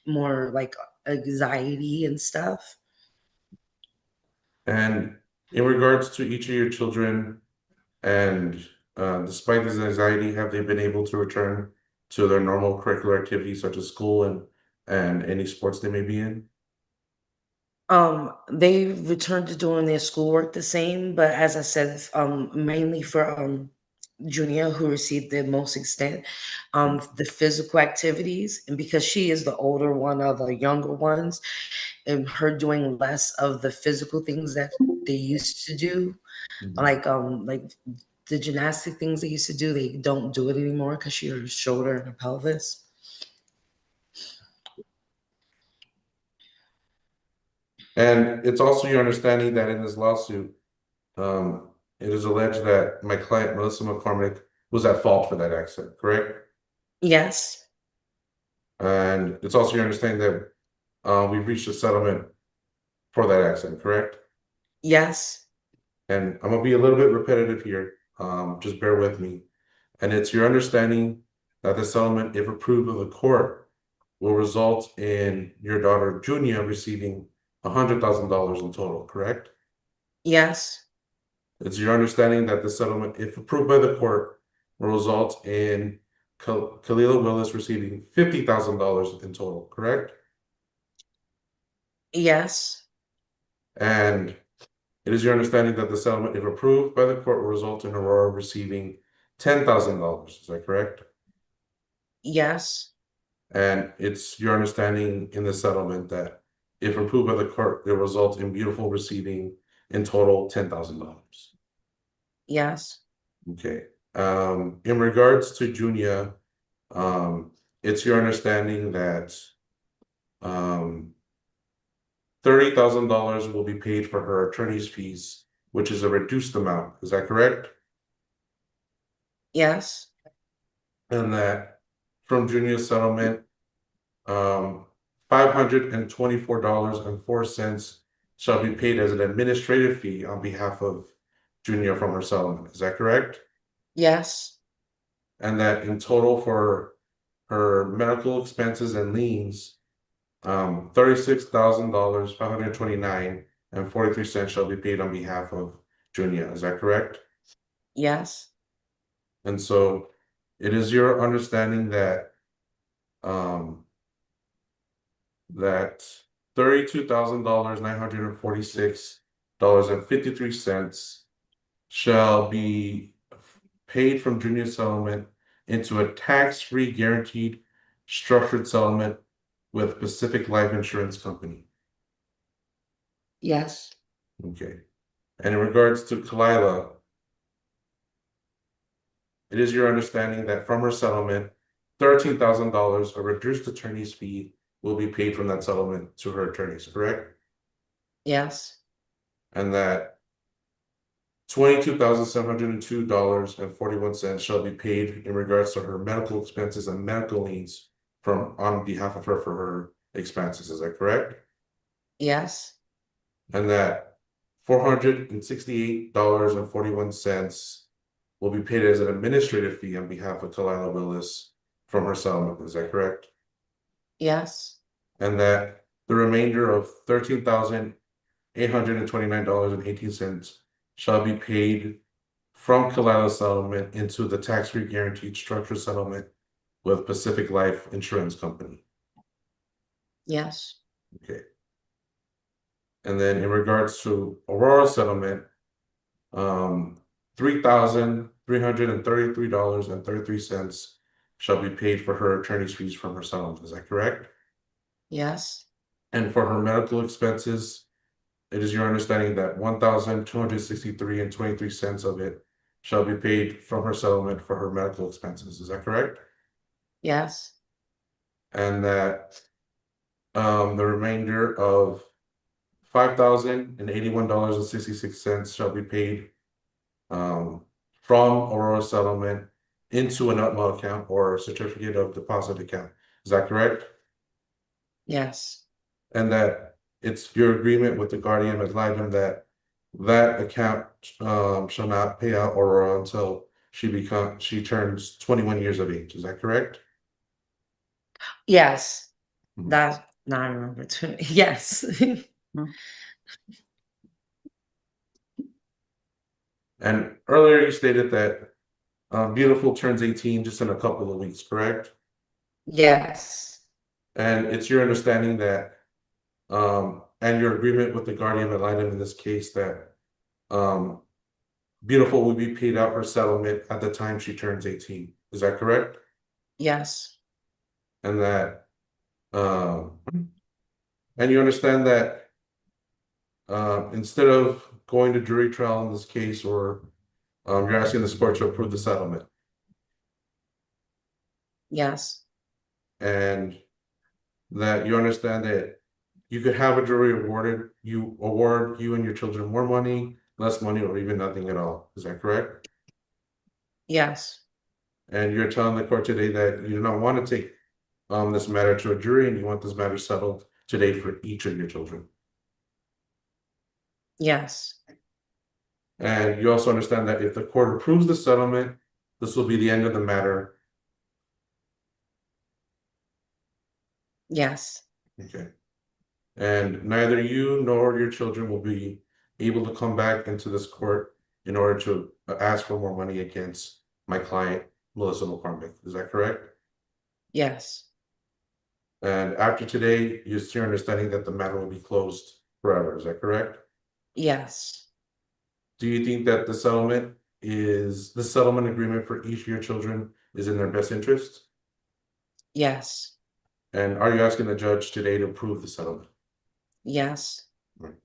S13: more like anxiety and stuff.
S11: And in regards to each of your children, and despite this anxiety, have they been able to return to their normal curricular activities such as school and any sports they may be in?
S13: They've returned to doing their schoolwork the same, but as I said, mainly for Junia, who received the most extent, the physical activities, and because she is the older one of the younger ones, and her doing less of the physical things that they used to do, like the gymnastic things they used to do, they don't do it anymore because she hurt her shoulder and her pelvis.
S11: And it's also your understanding that in this lawsuit, it is alleged that my client, Melissa McCormick, was at fault for that accident, correct?
S13: Yes.
S11: And it's also your understanding that we've reached a settlement for that accident, correct?
S13: Yes.
S11: And I'm gonna be a little bit repetitive here, just bear with me. And it's your understanding that the settlement, if approved of the court, will result in your daughter Junia receiving $100,000 in total, correct?
S13: Yes.
S11: It's your understanding that the settlement, if approved by the court, will result in Kalila Willis receiving $50,000 in total, correct?
S13: Yes.
S11: And it is your understanding that the settlement, if approved by the court, will result in Aurora receiving $10,000. Is that correct?
S13: Yes.
S11: And it's your understanding in the settlement that if approved by the court, it will result in Beautiful receiving in total $10,000.
S13: Yes.
S11: Okay. In regards to Junia, it's your understanding that $30,000 will be paid for her attorney's fees, which is a reduced amount. Is that correct?
S13: Yes.
S11: And that from Junia's settlement, $524.04 shall be paid as an administrative fee on behalf of Junia from her settlement. Is that correct?
S13: Yes.
S11: And that in total for her medical expenses and liens, $36,529.43 shall be paid on behalf of Junia. Is that correct?
S13: Yes.
S11: And so it is your understanding that that $32,946.53 shall be paid from Junior's settlement into a tax-free guaranteed structured settlement with Pacific Life Insurance Company.
S13: Yes.
S11: Okay. And in regards to Kalila, it is your understanding that from her settlement, $13,000, a reduced attorney's fee, will be paid from that settlement to her attorneys, correct?
S13: Yes.
S11: And that $22,702.41 shall be paid in regards to her medical expenses and medical needs on behalf of her for her expenses. Is that correct?
S13: Yes.
S11: And that $468.41 will be paid as an administrative fee on behalf of Kalila Willis from her settlement. Is that correct?
S13: Yes.
S11: And that the remainder of $13,829.18 shall be paid from Kalila's settlement into the tax-free guaranteed structured settlement with Pacific Life Insurance Company.
S13: Yes.
S11: Okay. And then in regards to Aurora's settlement, $3,333.33 shall be paid for her attorney's fees from her settlement. Is that correct?
S13: Yes.
S11: And for her medical expenses, it is your understanding that $1,263.23 of it shall be paid from her settlement for her medical expenses. Is that correct?
S13: Yes.
S11: And that the remainder of $5,081.66 shall be paid from Aurora's settlement into an UTMA account or certificate of deposit account. Is that correct?
S13: Yes.
S11: And that it's your agreement with the guardian ad litem that that account shall not pay out Aurora until she turns 21 years of age. Is that correct?
S13: Yes.
S11: Mhm.
S13: That's now I remember too. Yes.
S11: And earlier you stated that Beautiful turns 18 just in a couple of weeks, correct?
S13: Yes.
S11: And it's your understanding that and your agreement with the guardian ad litem in this case that Beautiful will be paid out her settlement at the time she turns 18. Is that correct?
S13: Yes.
S11: And that and you understand that instead of going to jury trial in this case, or you're asking this court to approve the settlement,
S13: Yes.
S11: and that you understand that you could have a jury award you and your children more money, less money, or even nothing at all. Is that correct?
S13: Yes.
S11: And you're telling the court today that you do not want to take this matter to a jury and you want this matter settled today for each of your children.
S13: Yes.
S11: And you also understand that if the court approves the settlement, this will be the end of the matter.
S13: Yes.
S11: Okay. And neither you nor your children will be able to come back into this court in order to ask for more money against my client, Melissa McCormick. Is that correct?
S13: Yes.
S11: And after today, you're still understanding that the matter will be closed forever. Is that correct?
S13: Yes.
S11: Do you think that the settlement agreement for each of your children is in their best interest?
S13: Yes.
S11: And are you asking the judge today to approve the settlement?
S13: Yes.
S11: Right.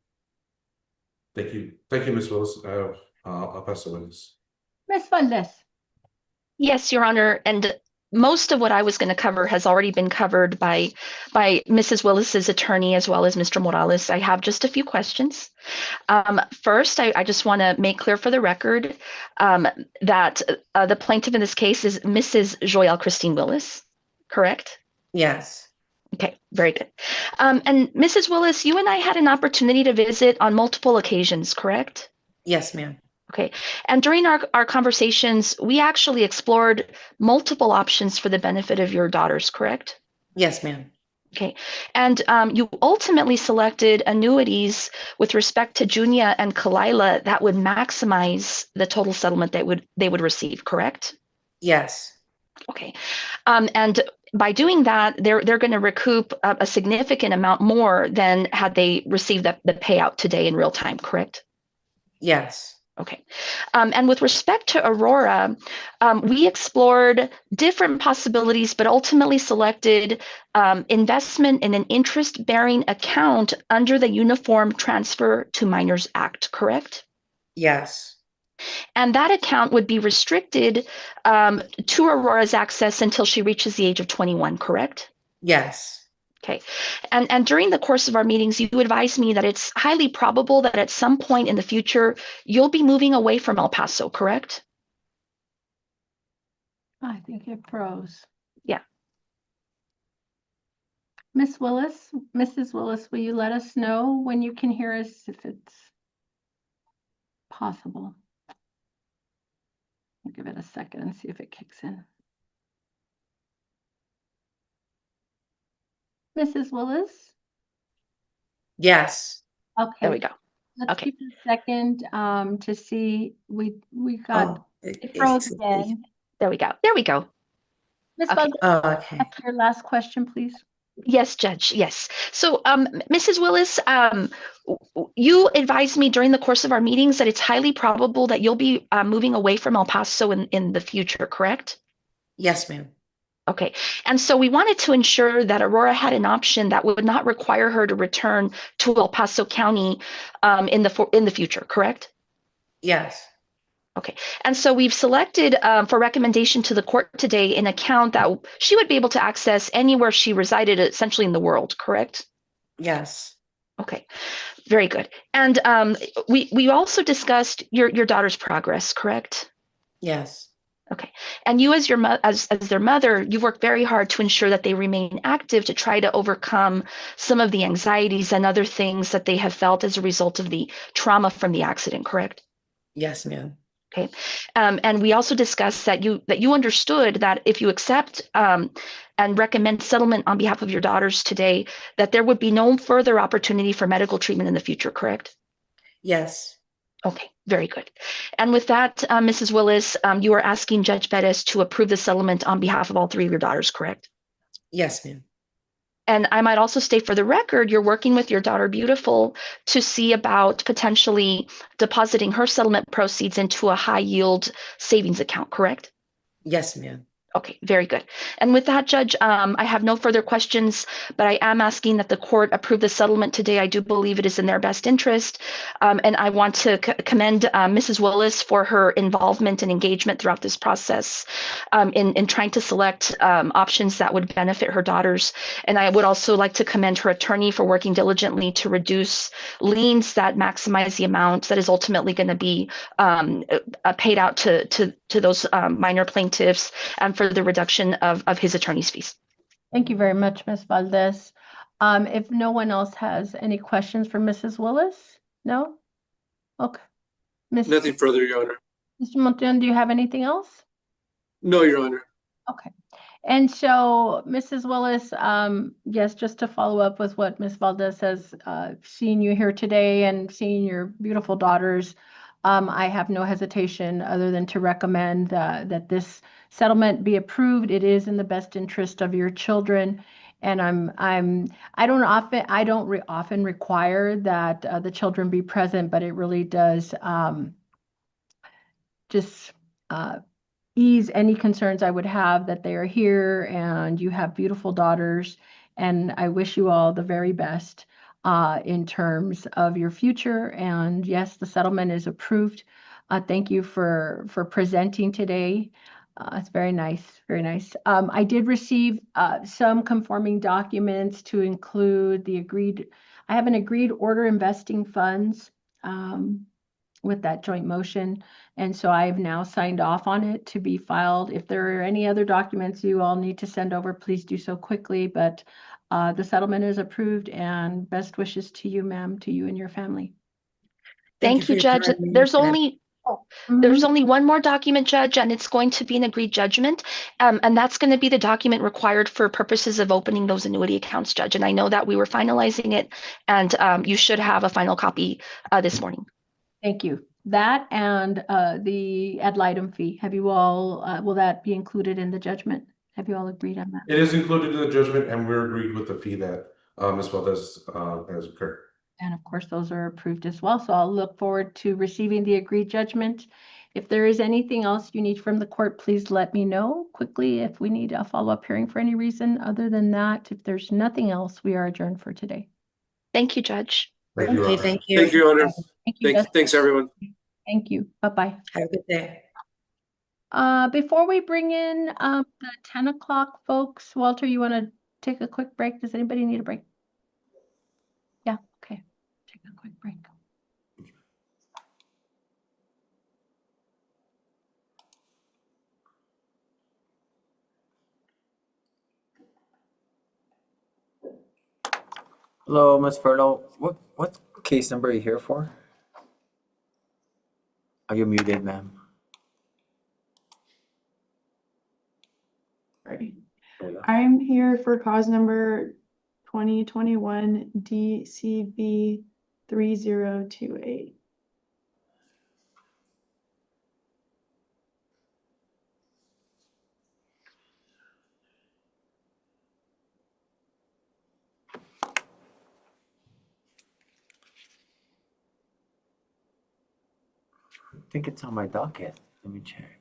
S11: Thank you. Thank you, Ms. Willis. I'll pass the witness.
S1: Ms. Valdez.
S12: Yes, Your Honor, and most of what I was going to cover has already been covered by Mrs. Willis's attorney as well as Mr. Morales. I have just a few questions. First, I just want to make clear for the record that the plaintiff in this case is Mrs. Joyelle Christine Willis, correct?
S13: Yes.
S12: Okay, very good. And Mrs. Willis, you and I had an opportunity to visit on multiple occasions, correct?
S13: Yes, ma'am.
S12: Okay, and during our conversations, we actually explored multiple options for the benefit of your daughters, correct?
S13: Yes, ma'am.
S12: Okay, and you ultimately selected annuities with respect to Junia and Kalila that would maximize the total settlement they would receive, correct?
S13: Yes.
S12: Okay, and by doing that, they're going to recoup a significant amount more than had they received the payout today in real time, correct?
S13: Yes.
S12: Okay. And with respect to Aurora, we explored different possibilities, but ultimately selected investment in an interest-bearing account under the Uniform Transfer to Minors Act, correct?
S13: Yes.
S12: And that account would be restricted to Aurora's access until she reaches the age of 21, correct?
S13: Yes.
S12: Okay. And during the course of our meetings, you advised me that it's highly probable that at some point in the future, you'll be moving away from El Paso, correct?
S1: I think it froze.
S12: Yeah.
S1: Mrs. Willis, will you let us know when you can hear us if it's possible? I'll give it a second and see if it kicks in. Mrs. Willis?
S13: Yes.
S1: Okay.
S12: There we go.
S1: Let's
S12: Okay.
S1: keep a second to see. We got it froze again.
S12: There we go. There we go.
S1: Ms.
S12: Okay.
S1: Valdez,
S13: Okay.
S1: ask your last question, please.
S12: Yes, Judge. Yes. So, Mrs. Willis, you advised me during the course of our meetings that it's highly probable that you'll be moving away from El Paso in the future, correct?
S13: Yes, ma'am.
S12: Okay. And so we wanted to ensure that Aurora had an option that would not require her to return to El Paso County in the future, correct?
S13: Yes.
S12: Okay. And so we've selected for recommendation to the court today an account that she would be able to access anywhere she resided, essentially in the world, correct?
S13: Yes.
S12: Okay. Very good. And we also discussed your daughter's progress, correct?
S13: Yes.
S12: Okay. And you as their mother, you've worked very hard to ensure that they remain active to try to overcome some of the anxieties and other things that they have felt as a result of the trauma from the accident, correct?
S13: Yes, ma'am.
S12: Okay. And we also discussed that you understood that if you accept and recommend settlement on behalf of your daughters today, that there would be no further opportunity for medical treatment in the future, correct?
S13: Yes.
S12: Okay, very good. And with that, Mrs. Willis, you are asking Judge Perez to approve the settlement on behalf of all three of your daughters, correct?
S13: Yes, ma'am.
S12: And I might also state for the record, you're working with your daughter, Beautiful, to see about potentially depositing her settlement proceeds into a high yield savings account, correct?
S13: Yes, ma'am.
S12: Okay, very good. And with that, Judge, I have no further questions, but I am asking that the court approve the settlement today. I do believe it is in their best interest. And I want to commend Mrs. Willis for her involvement and engagement throughout this process in trying to select options that would benefit her daughters. And I would also like to commend her attorney for working diligently to reduce liens that maximize the amount that is ultimately going to be paid out to those minor plaintiffs and for the reduction of his attorney's fees.
S1: Thank you very much, Ms. Valdez. If no one else has any questions for Mrs. Willis? No? Okay.
S10: Nothing further, Your Honor.
S1: Mr. Monteon, do you have anything else?
S10: No, Your Honor.
S1: Okay. And so, Mrs. Willis, yes, just to follow up with what Ms. Valdez says, seeing you here today and seeing your beautiful daughters, I have no hesitation other than to recommend that this settlement be approved. It is in the best interest of your children. And I don't often require that the children be present, but it really does just ease any concerns I would have that they are here and you have beautiful daughters. And I wish you all the very best in terms of your future. And yes, the settlement is approved. Thank you for presenting today. It's very nice, very nice. I did receive some conforming documents to include I have an agreed order investing funds with that joint motion. And so I've now signed off on it to be filed. If there are any other documents you all need to send over, please do so quickly. But the settlement is approved and best wishes to you, ma'am, to you and your family.
S12: Thank you, Judge. There's only one more document, Judge, and it's going to be an agreed judgment. And that's going to be the document required for purposes of opening those annuity accounts, Judge. And I know that we were finalizing it, and you should have a final copy this morning.
S1: Thank you. That and the ad litem fee. Have you all, will that be included in the judgment? Have you all agreed on that?
S11: It is included in the judgment, and we're agreed with the fee that Ms. Valdez has incurred.
S1: And of course, those are approved as well. So I'll look forward to receiving the agreed judgment. If there is anything else you need from the court, please let me know quickly if we need a follow-up hearing for any reason. Other than that, if there's nothing else, we are adjourned for today.
S12: Thank you, Judge.
S11: Thank you,
S13: Okay,
S11: Honor.
S13: thank you.
S10: Thank you, Honor.
S1: Thank you.
S10: Thanks, everyone.
S1: Thank you. Bye-bye.
S13: Have a good day.
S1: Before we bring in the 10 o'clock folks, Walter, you want to take a quick break? Does anybody need a break? Yeah, okay. Take a quick break.
S6: Hello, Ms. Furlow. What case number are you here for? Are you muted, ma'am?
S14: Sorry.
S6: There you go.
S14: I'm here for cause number 2021 DCV 3028.
S6: I think it's on my docket. Let me check.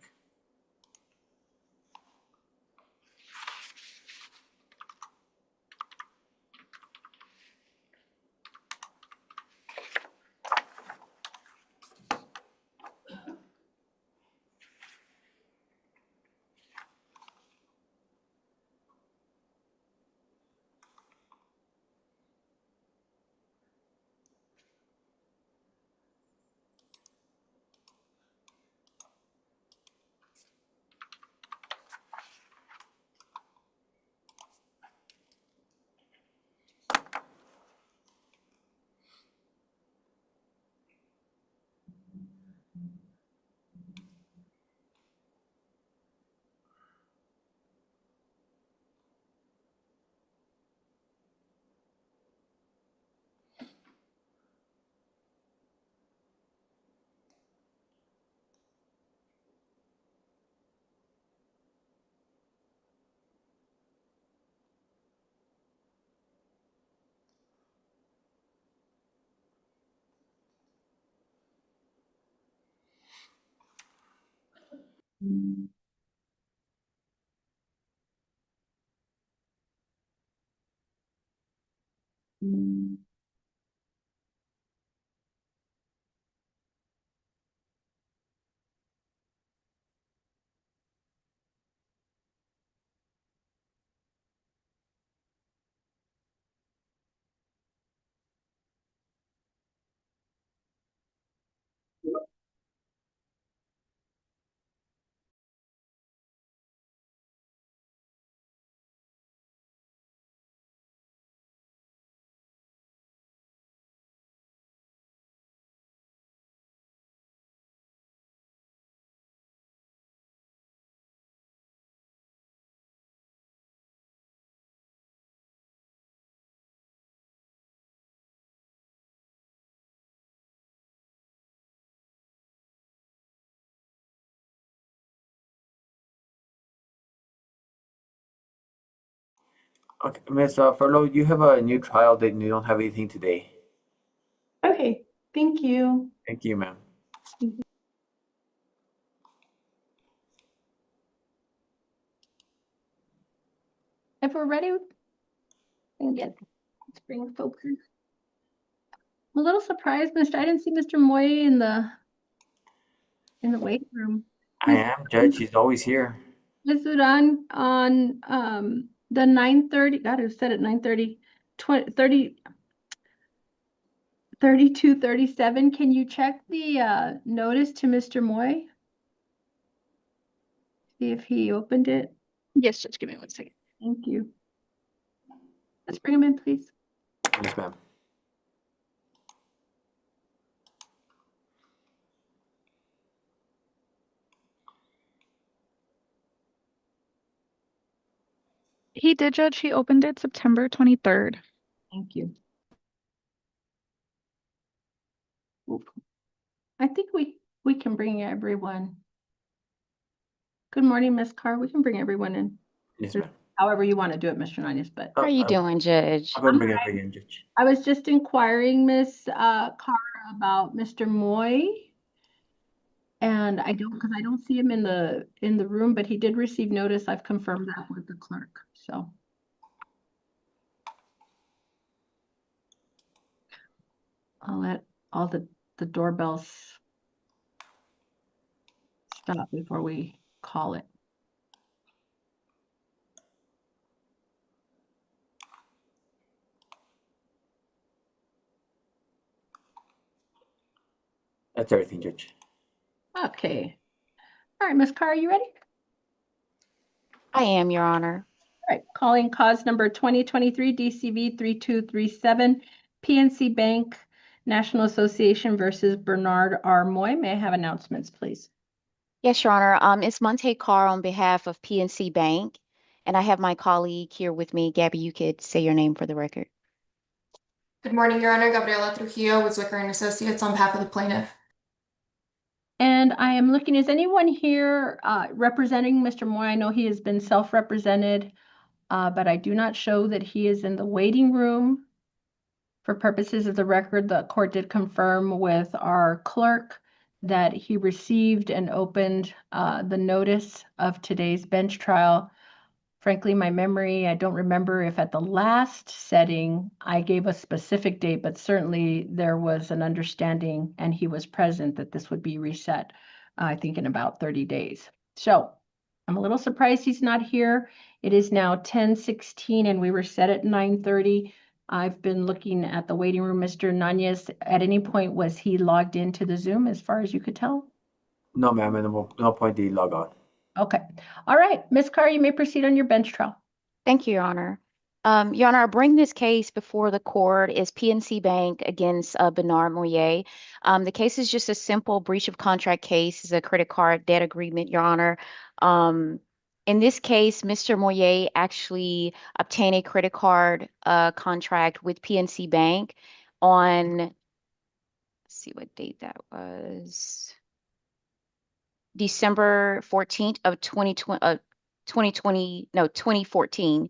S6: Okay, Ms. Furlow, you have a new trial date and you don't have anything today.
S14: Okay, thank you.
S6: Thank you, ma'am.
S1: If we're ready, we can let's bring folks in. I'm a little surprised, I didn't see Mr. Moy in the waiting room.
S6: I am, Judge. He's always here.
S1: Ms. Udan on the 9:30, God, it said at 9:30, 30, 3237. Can you check the notice to Mr. Moy? See if he opened it.
S7: Yes, just give me 1 second.
S1: Thank you. Let's bring him in, please.
S6: Yes, ma'am.
S7: He did, Judge. He opened it September 23rd.
S1: Thank you. I think we can bring everyone. Good morning, Ms. Carr. We can bring everyone in.
S6: Yes,
S1: There's
S6: ma'am.
S1: however you want to do it, Mr. Nunez, but.
S8: How are you doing, Judge?
S6: I'm gonna bring it up again, Judge.
S1: I was just inquiring, Miss Carr, about Mr. Moy. And I don't see him in the room, but he did receive notice. I've confirmed that with the clerk, so. I'll let all the doorbells stop before we call it.
S6: That's everything, Judge.
S1: Okay. All right, Ms. Carr, are you ready?
S8: I am, Your Honor.
S1: All right, calling cause number 2023 DCV 3237, PNC Bank National Association versus Bernard R. Moy. May I have announcements, please?
S8: Yes, Your Honor. It's Monte Carr on behalf of PNC Bank, and I have my colleague here with me. Gabby, you could say your name for the record.
S9: Good morning, Your Honor. Gabriela Trujillo with Zwicker and Associates on behalf of the plaintiff.
S1: And I am looking, is anyone here representing Mr. Moy? I know he has been self-represented, but I do not show that he is in the waiting room. For purposes of the record, the court did confirm with our clerk that he received and opened the notice of today's bench trial. Frankly, my memory, I don't remember if at the last setting I gave a specific date, but certainly there was an understanding and he was present that this would be reset, I think in about 30 days. So I'm a little surprised he's not here. It is now 10:16 and we were set at 9:30. I've been looking at the waiting room. Mr. Nunez, at any point was he logged into the Zoom as far as you could tell?
S6: No, ma'am, no point did he log on.
S1: Okay. All right. Ms. Carr, you may proceed on your bench trial.
S8: Thank you, Your Honor. Your Honor, I bring this case before the court is PNC Bank against Bernard Moyer. The case is just a simple breach of contract case. It's a credit card debt agreement, Your Honor. In this case, Mr. Moyer actually obtained a credit card contract with PNC Bank on, let's see what date that was. December 14th of 2014.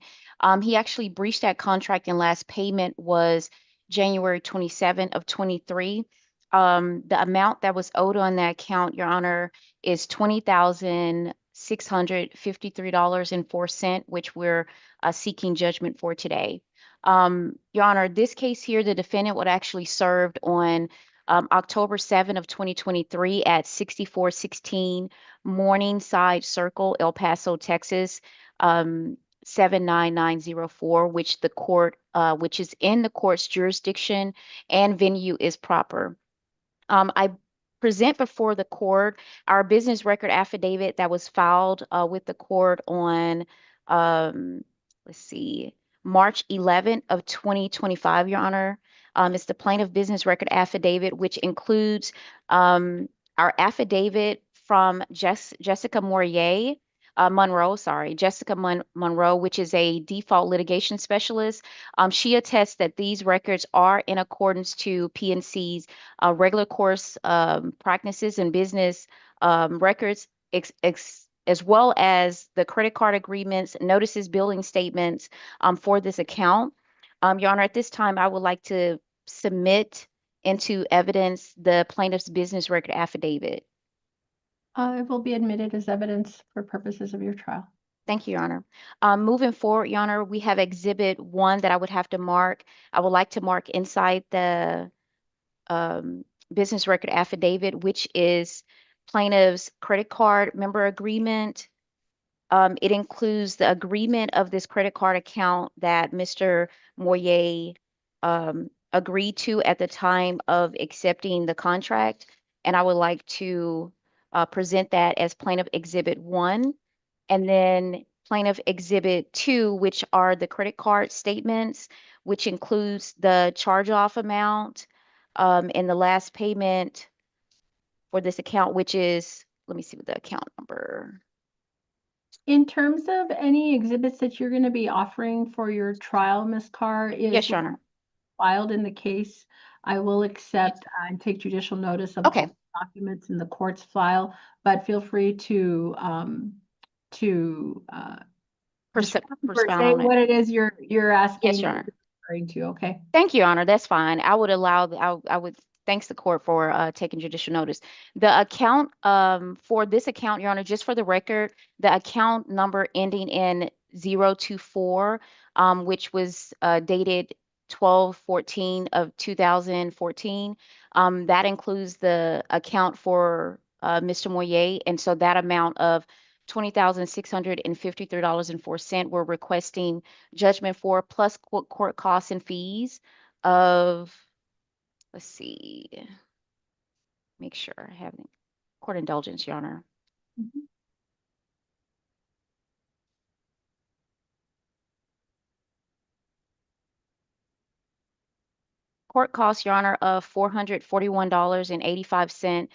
S8: He actually breached that contract and last payment was January 27 of 23. The amount that was owed on that account, Your Honor, is $20,653.04, which we're seeking judgment for today. Your Honor, this case here, the defendant would actually served on October 7 of 2023 at 6416 Morningside Circle, El Paso, Texas, 79904, which is in the court's jurisdiction and venue is proper. I present before the court our business record affidavit that was filed with the court on, March 11 of 2025, Your Honor. It's the plaintiff business record affidavit, which includes our affidavit from Jessica Monroe, which is a default litigation specialist. She attests that these records are in accordance to PNC's regular course practices and business records, as well as the credit card agreements, notices, billing statements for this account. Your Honor, at this time, I would like to submit into evidence the plaintiff's business record affidavit.
S1: It will be admitted as evidence for purposes of your trial.
S8: Thank you, Your Honor. Moving forward, Your Honor, we have Exhibit 1 that I would have to mark. I would like to mark inside the business record affidavit, which is plaintiff's credit card member agreement. It includes the agreement of this credit card account that Mr. Moyer agreed to at the time of accepting the contract. And I would like to present that as Plaintiff Exhibit 1. And then Plaintiff Exhibit 2, which are the credit card statements, which includes the charge-off amount and the last payment for this account, which is, let me see what the account number.
S1: In terms of any exhibits that you're going to be offering for your trial, Ms. Carr, is
S8: Yes, Your Honor.
S1: Filed in the case, I will accept and take judicial notice of all the documents in the court's file, but feel free to
S8: for
S1: Say
S8: spout on it.
S1: what it is you're asking.
S8: Yes, Your Honor.
S1: Referring to, okay.
S8: Thank you, Your Honor. That's fine. I would allow, I would, thanks the court for taking judicial notice. The account, for this account, Your Honor, just for the record, the account number ending in 024, which was dated 12/14 of 2014, that includes the account for Mr. Moyer. And so that amount of $20,653.04 we're requesting judgment for, plus court costs and fees of, let's see, make sure I have court indulgence, Your Honor. Court costs, Your Honor, of $441.85,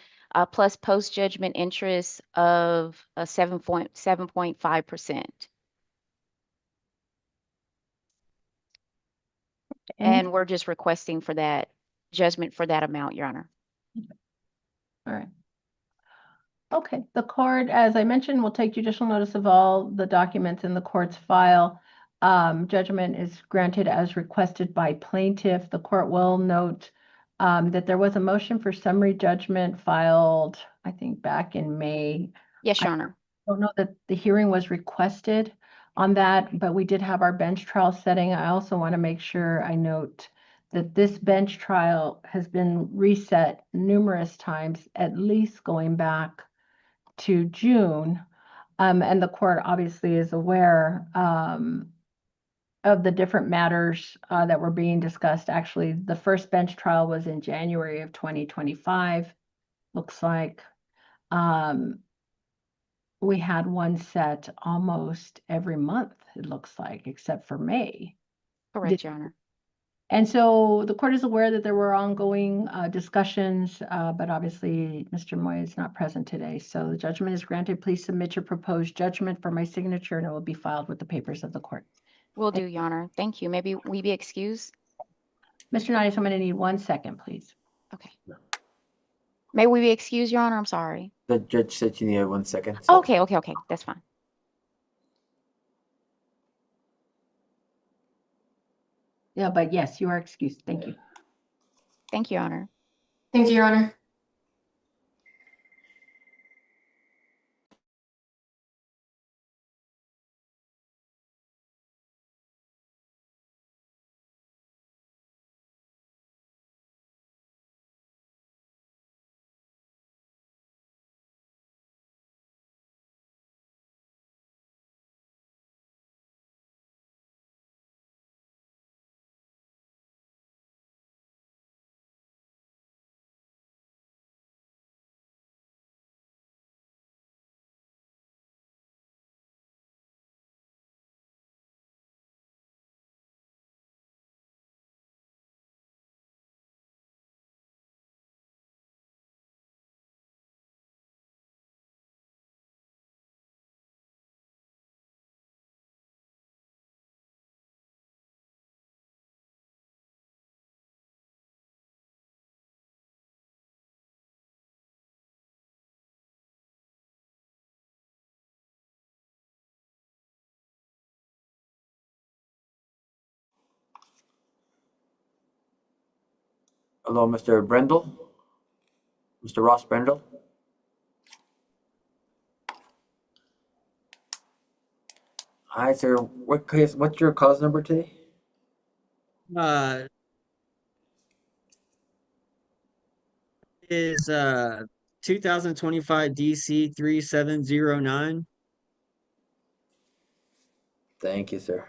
S8: plus post-judgment interest of 7.5%. And we're just requesting for that judgment for that amount, Your Honor.
S1: All right. Okay, the court, as I mentioned, will take judicial notice of all the documents in the court's file. Judgment is granted as requested by plaintiff. The court will note that there was a motion for summary judgment filed, I think, back in May.
S8: Yes, Your Honor.
S1: I don't know that the hearing was requested on that, but we did have our bench trial setting. I also want to make sure I note that this bench trial has been reset numerous times, at least going back to June. And the court obviously is aware of the different matters that were being discussed. Actually, the first bench trial was in January of 2025. Looks like we had one set almost every month, it looks like, except for May.
S8: Correct, Your Honor.
S1: And so the court is aware that there were ongoing discussions, but obviously Mr. Moy is not present today. So the judgment is granted. Please submit your proposed judgment for my signature and it will be filed with the papers of the court.
S8: Will do, Your Honor. Thank you. Maybe we be excused?
S1: Mr. Nice, I'm going to need 1 second, please.
S8: Okay. May we be excused, Your Honor? I'm sorry.
S6: The judge said you needed 1 second. So.
S8: Okay. That's fine.
S1: Yeah, but yes, you are excused. Thank you.
S8: Thank you, Your Honor.
S9: Thank you, Your Honor.
S6: Hello, Mr. Brendel? Mr. Ross Brendel? Hi, sir. What case? What's your cause number today?
S15: Is 2025 DC 3709.
S6: Thank you, sir.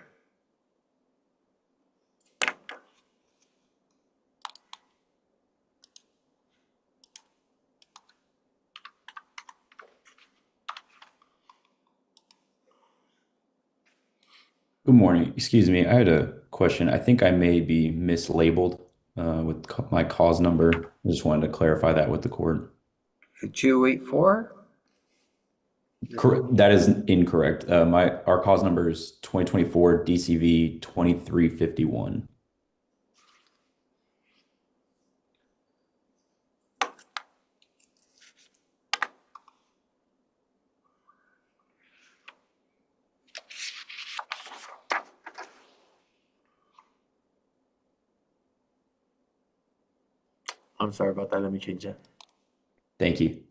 S16: Good morning. Excuse me. I had a question. I think I may be mislabeled with my cause number. I just wanted to clarify that with the court.
S6: 284?
S16: That is incorrect. Our cause number is 2024 DCV 2351.
S6: I'm sorry about that. Let me change that.
S16: Thank you.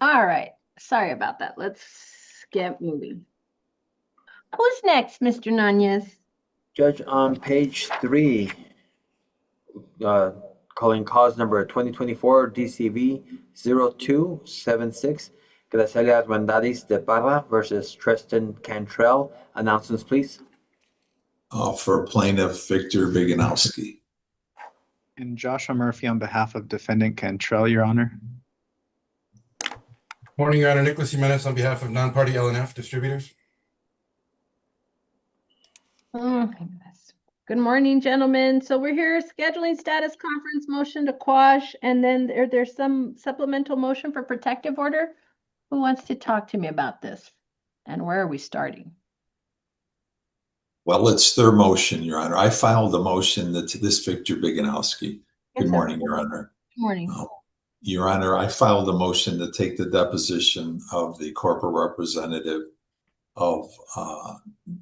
S1: All right, sorry about that. Let's get moving. Who's next, Mr. Nunez?
S6: Judge, on page 3, calling cause number 2024 DCV 0276, Graciela Armendariz de Parra versus Tristan Cantrell. Announcements, please.
S17: For plaintiff Victor Biganowski.
S18: And Joshua Murphy on behalf of defendant Cantrell, Your Honor.
S11: Morning, Your Honor. Nicholas Jimenez on behalf of non-party LNF distributors.
S1: Oh, my goodness. Good morning, gentlemen. So we're here scheduling status conference motion to quash, and then there's some supplemental motion for protective order. Who wants to talk to me about this? And where are we starting?
S17: Well, it's their motion, Your Honor. I filed a motion that to this Victor Biganowski. Good morning, Your Honor.
S1: Good morning.
S17: Your Honor, I filed a motion to take the deposition of the corporate representative of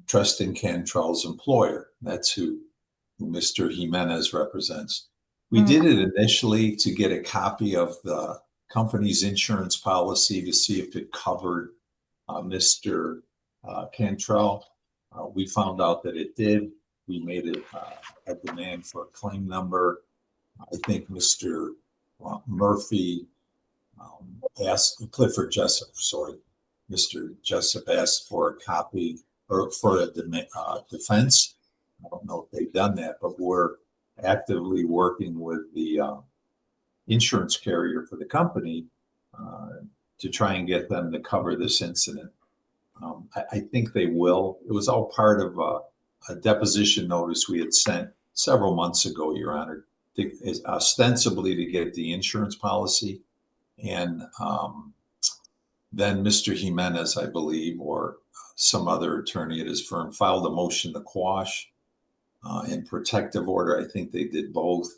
S17: Tristan Cantrell's employer. That's who Mr. Jimenez represents. We did it initially to get a copy of the company's insurance policy to see if it covered Mr. Cantrell. We found out that it did. We made a demand for a claim number. I think Mr. Murphy asked, Clifford Jessup, sorry, Mr. Jessup asked for a copy or for a defense. I don't know if they've done that, but we're actively working with the insurance carrier for the company to try and get them to cover this incident. I think they will. It was all part of a deposition notice we had sent several months ago, Your Honor, ostensibly to get the insurance policy. And then Mr. Jimenez, I believe, or some other attorney at his firm filed a motion to quash in protective order. I think they did both.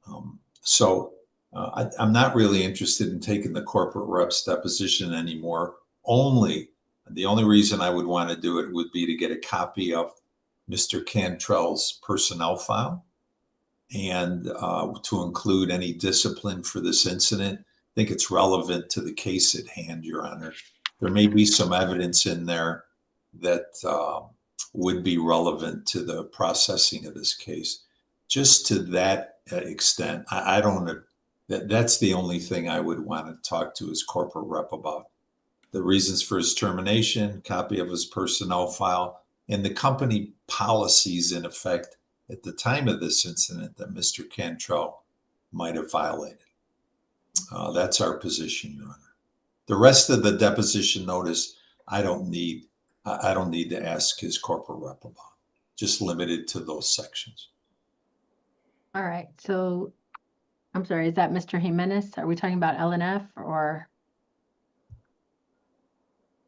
S17: I'm not really interested in taking the corporate rep's deposition anymore. The only reason I would want to do it would be to get a copy of Mr. Cantrell's personnel file and to include any discipline for this incident. I think it's relevant to the case at hand, Your Honor. There may be some evidence in there that would be relevant to the processing of this case. Just to that extent, that's the only thing I would want to talk to his corporate rep about. The reasons for his termination, copy of his personnel file, and the company policies in effect at the time of this incident that Mr. Cantrell might have violated. That's our position, Your Honor. The rest of the deposition notice, I don't need to ask his corporate rep about. Just limited to those sections.
S1: All right. So I'm sorry, is that Mr. Jimenez? Are we talking about LNF or?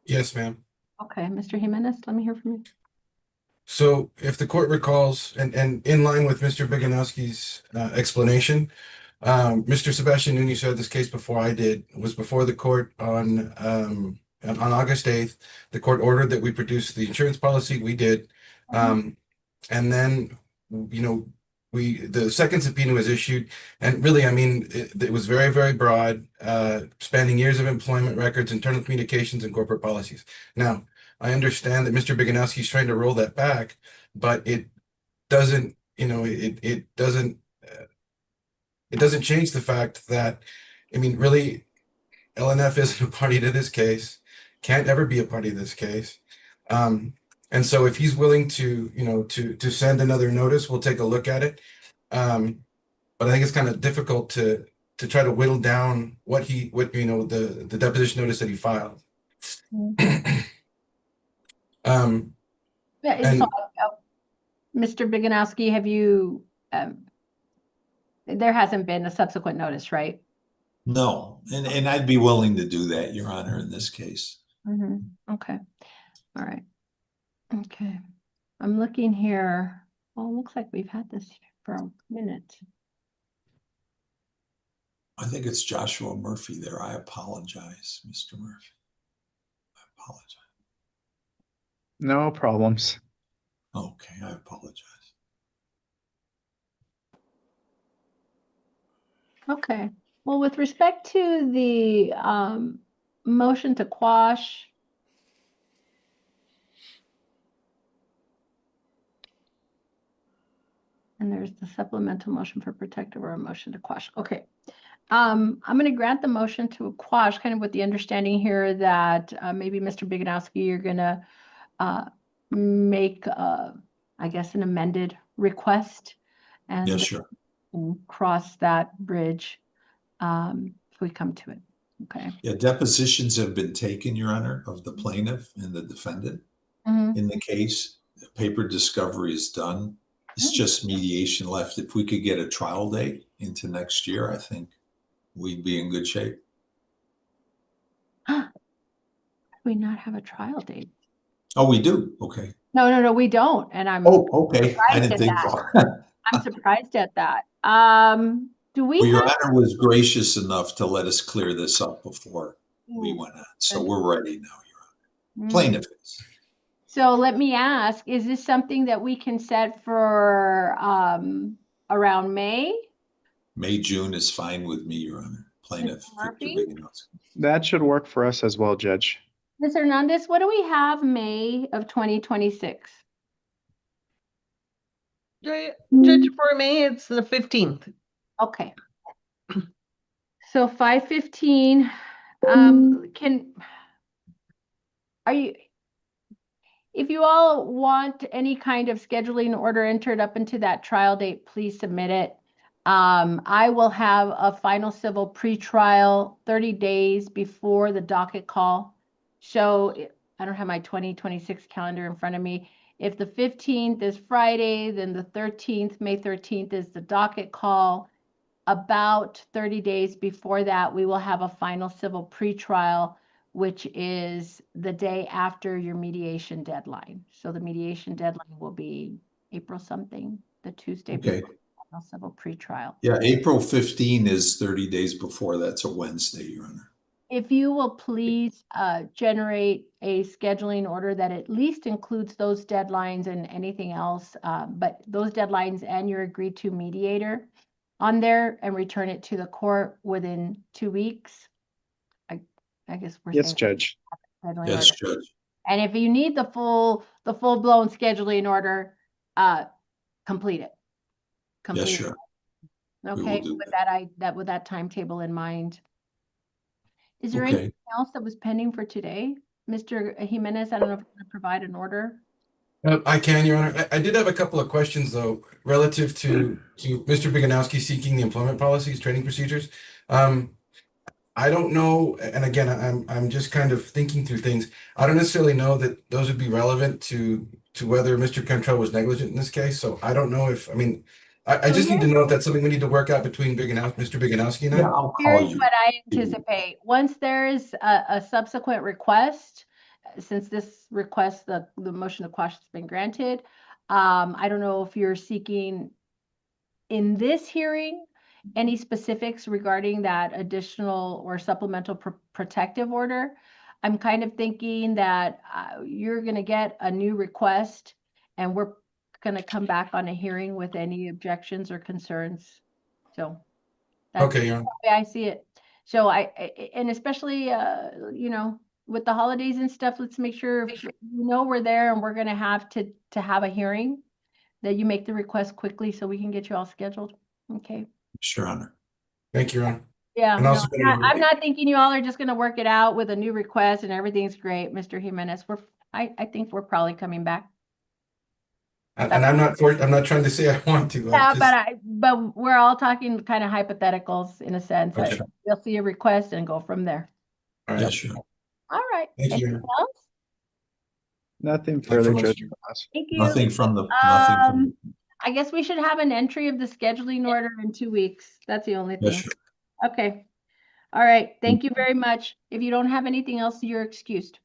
S11: Yes, ma'am.
S1: Okay, Mr. Jimenez, let me hear from you.
S11: So if the court recalls, and in line with Mr. Biganowski's explanation, Mr. Sebastian Nunez said this case before I did was before the court on
S19: on August 8th. The court ordered that we produce the insurance policy. We did. And then, the second subpoena was issued. And really, I mean, it was very, very broad, spanning years of employment records, internal communications, and corporate policies. Now, I understand that Mr. Biganowski is trying to roll that back, but it doesn't, it doesn't change the fact that, I mean, really, LNF isn't a party to this case, can't ever be a party to this case. And so if he's willing to, to send another notice, we'll take a look at it. But I think it's kind of difficult to try to whittle down the deposition notice that he filed.
S1: Yeah,
S19: And
S1: Mr. Biganowski, have you, there hasn't been a subsequent notice, right?
S17: No, and I'd be willing to do that, Your Honor, in this case.
S1: Okay. All right. Okay. I'm looking here. Well, it looks like we've had this for a minute.
S17: I think it's Joshua Murphy there. I apologize, Mr. Murphy. I apologize.
S18: No problems.
S17: Okay, I apologize.
S1: Okay. Well, with respect to the motion to quash, and there's the supplemental motion for protective or a motion to quash. Okay. I'm going to grant the motion to quash, kind of with the understanding here that maybe Mr. Biganowski, you're going to make, I guess, an amended request and
S17: Yes, sure.
S1: cross that bridge if we come to it. Okay.
S17: Yeah, depositions have been taken, Your Honor, of the plaintiff and the defendant. In the case, paper discovery is done. It's just mediation left. If we could get a trial date into next year, I think we'd be in good shape.
S1: We not have a trial date?
S17: Oh, we do? Okay.
S1: No, we don't. And I'm
S17: okay. I didn't think so.
S1: I'm surprised at that. Do we
S17: Well, Your
S1: have
S17: Honor was gracious enough to let us clear this up before we went on. So we're ready now, Your Honor. Plaintiff is.
S1: So let me ask, is this something that we can set for around May?
S17: May, June is fine with me, Your Honor. Plaintiff Victor Biganowski.
S18: That should work for us as well, Judge.
S1: Ms. Hernandez, what do we have May of 2026?
S5: Judge, for May, it's the 15th.
S1: Okay. So 5/15, if you all want any kind of scheduling order entered up into that trial date, please submit it. I will have a final civil pretrial 30 days before the docket call. So I don't have my 2026 calendar in front of me. If the 15th is Friday, then the 13th, May 13th is the docket call. About 30 days before that, we will have a final civil pretrial, which is the day after your mediation deadline. So the mediation deadline will be April something, the Tuesday before the final civil pretrial.
S17: Yeah, April 15 is 30 days before. That's a Wednesday, Your Honor.
S1: If you will please generate a scheduling order that at least includes those deadlines and anything else, but those deadlines and your agreed to mediator on there, and return it to the court within 2 weeks. I guess we're
S18: Yes,
S1: saying
S18: Judge.
S17: Yes, Judge.
S1: And if you need the full-blown scheduling order, complete it.
S17: Yes, sure.
S1: Okay, with that timetable in mind. Is there
S17: Okay.
S1: anything else that was pending for today? Mr. Jimenez, I don't know if you're going to provide an order.
S19: I can, Your Honor. I did have a couple of questions, though, relative to Mr. Biganowski seeking the employment policies, training procedures. I don't know, and again, I'm just kind of thinking through things. I don't necessarily know that those would be relevant to whether Mr. Cantrell was negligent in this case. So I don't know if, I just need to know if that's something we need to work out between Mr. Biganowski and I.
S17: Yeah, I'll call
S1: Here's
S17: you.
S1: what I anticipate. Once there is a subsequent request, since this request, the motion to quash has been granted, I don't know if you're seeking in this hearing any specifics regarding that additional or supplemental protective order. I'm kind of thinking that you're going to get a new request and we're going to come back on a hearing with any objections or concerns. So that's
S19: Okay,
S1: the way I see it. So and especially, you know, with the holidays and stuff, let's make sure if you know we're there and we're going to have to have a hearing, that you make the request quickly so we can get you all scheduled. Okay.
S17: Sure, Honor.
S19: Thank you, Your Honor.
S1: Yeah,
S19: And
S1: no,
S19: also
S1: I'm not thinking you all are just going to work it out with a new request and everything's great, Mr. Jimenez. I think we're probably coming back.
S19: and I'm not trying to say I want to.
S1: Yeah,
S19: just,
S1: but we're all talking kind of hypotheticals in a sense.
S19: Okay.
S1: We'll see a request and go from there.
S19: all
S17: Yeah,
S19: right.
S17: sure.
S1: All right.
S19: Thank you.
S1: Anything else?
S18: Nothing further,
S19: from us.
S18: Judge.
S1: Thank you.
S17: Nothing from the, nothing from,
S1: I guess we should have an entry of the scheduling order in 2 weeks. That's the only
S17: yeah,
S1: thing.
S17: sure.
S1: Okay. All right. Thank you very much. If you don't have anything else, you're excused.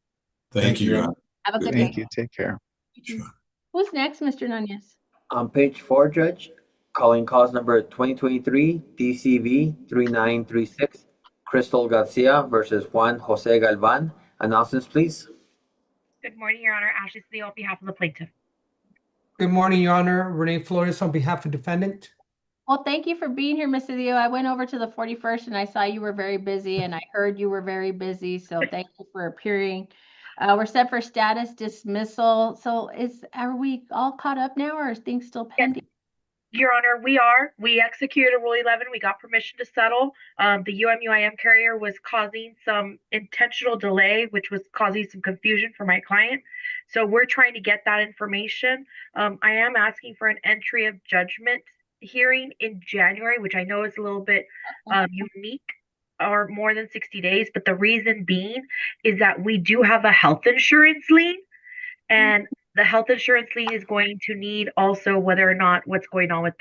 S17: Thank you, Your Honor.
S1: Have a good
S18: Thank
S1: day.
S18: you. Take care.
S17: Sure.
S1: Who's next, Mr. Nunez?
S6: On page 4, Judge, calling cause number 2023 DCV 3936, Crystal Garcia versus Juan Jose Galvan. Announcements, please.
S20: Good morning, Your Honor. Ashley Cedillo on behalf of the plaintiff.
S21: Good morning, Your Honor. Renee Flores on behalf of defendant.
S1: Well, thank you for being here, Mr. Dio. I went over to the 41st and I saw you were very busy and I heard you were very busy. So thank you for appearing. We're set for status dismissal. So are we all caught up now or is things still pending?
S20: Your Honor, we executed a Rule 11. We got permission to settle. The UMUIM carrier was causing some intentional delay, which was causing some confusion for my client. So we're trying to get that information. I am asking for an entry of judgment hearing in January, which I know is a little bit unique, or more than 60 days. But the reason being is that we do have a health insurance lien, and the health insurance lien is going to need also whether or not what's going on with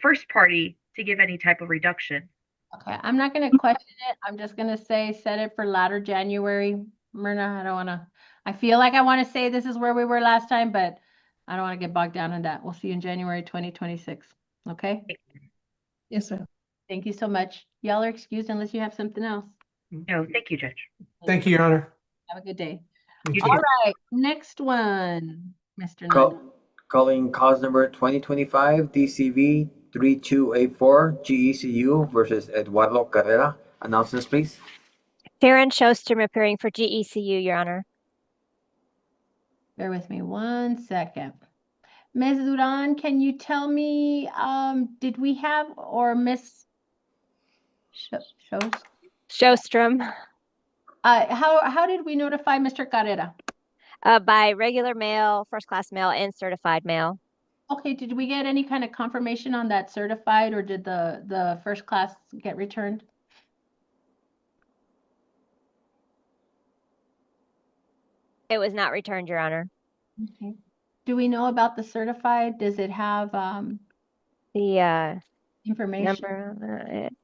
S20: first party to give any type of reduction.
S1: Okay, I'm not going to question it. I'm just going to say set it for latter January. Myrna, I feel like I want to say this is where we were last time, but I don't want to get bogged down in that. We'll see you in January 2026. Okay?
S14: Yes, sir.
S1: Thank you so much. Y'all are excused unless you have something else.
S20: No, thank you, Judge.
S21: Thank you, Your Honor.
S1: Have a good day.
S21: You
S1: All
S21: too.
S1: right, next one, Mr.
S6: Call,
S1: Nunez.
S6: calling cause number 2025 DCV 3284 GECU versus Eduardo Carrera. Announcements, please.
S22: Sharon Shostrom appearing for GECU, Your Honor.
S1: Bear with me 1 second. Ms. Duran, can you tell me, did we have, or Miss
S22: Shostrom.
S1: How did we notify Mr. Carrera?
S22: By regular mail, first class mail, and certified mail.
S1: Okay, did we get any kind of confirmation on that certified, or did the first class get returned?
S22: It was not returned, Your Honor.
S1: Okay. Do we know about the certified? Does it have
S22: the
S1: information?
S22: Number on it?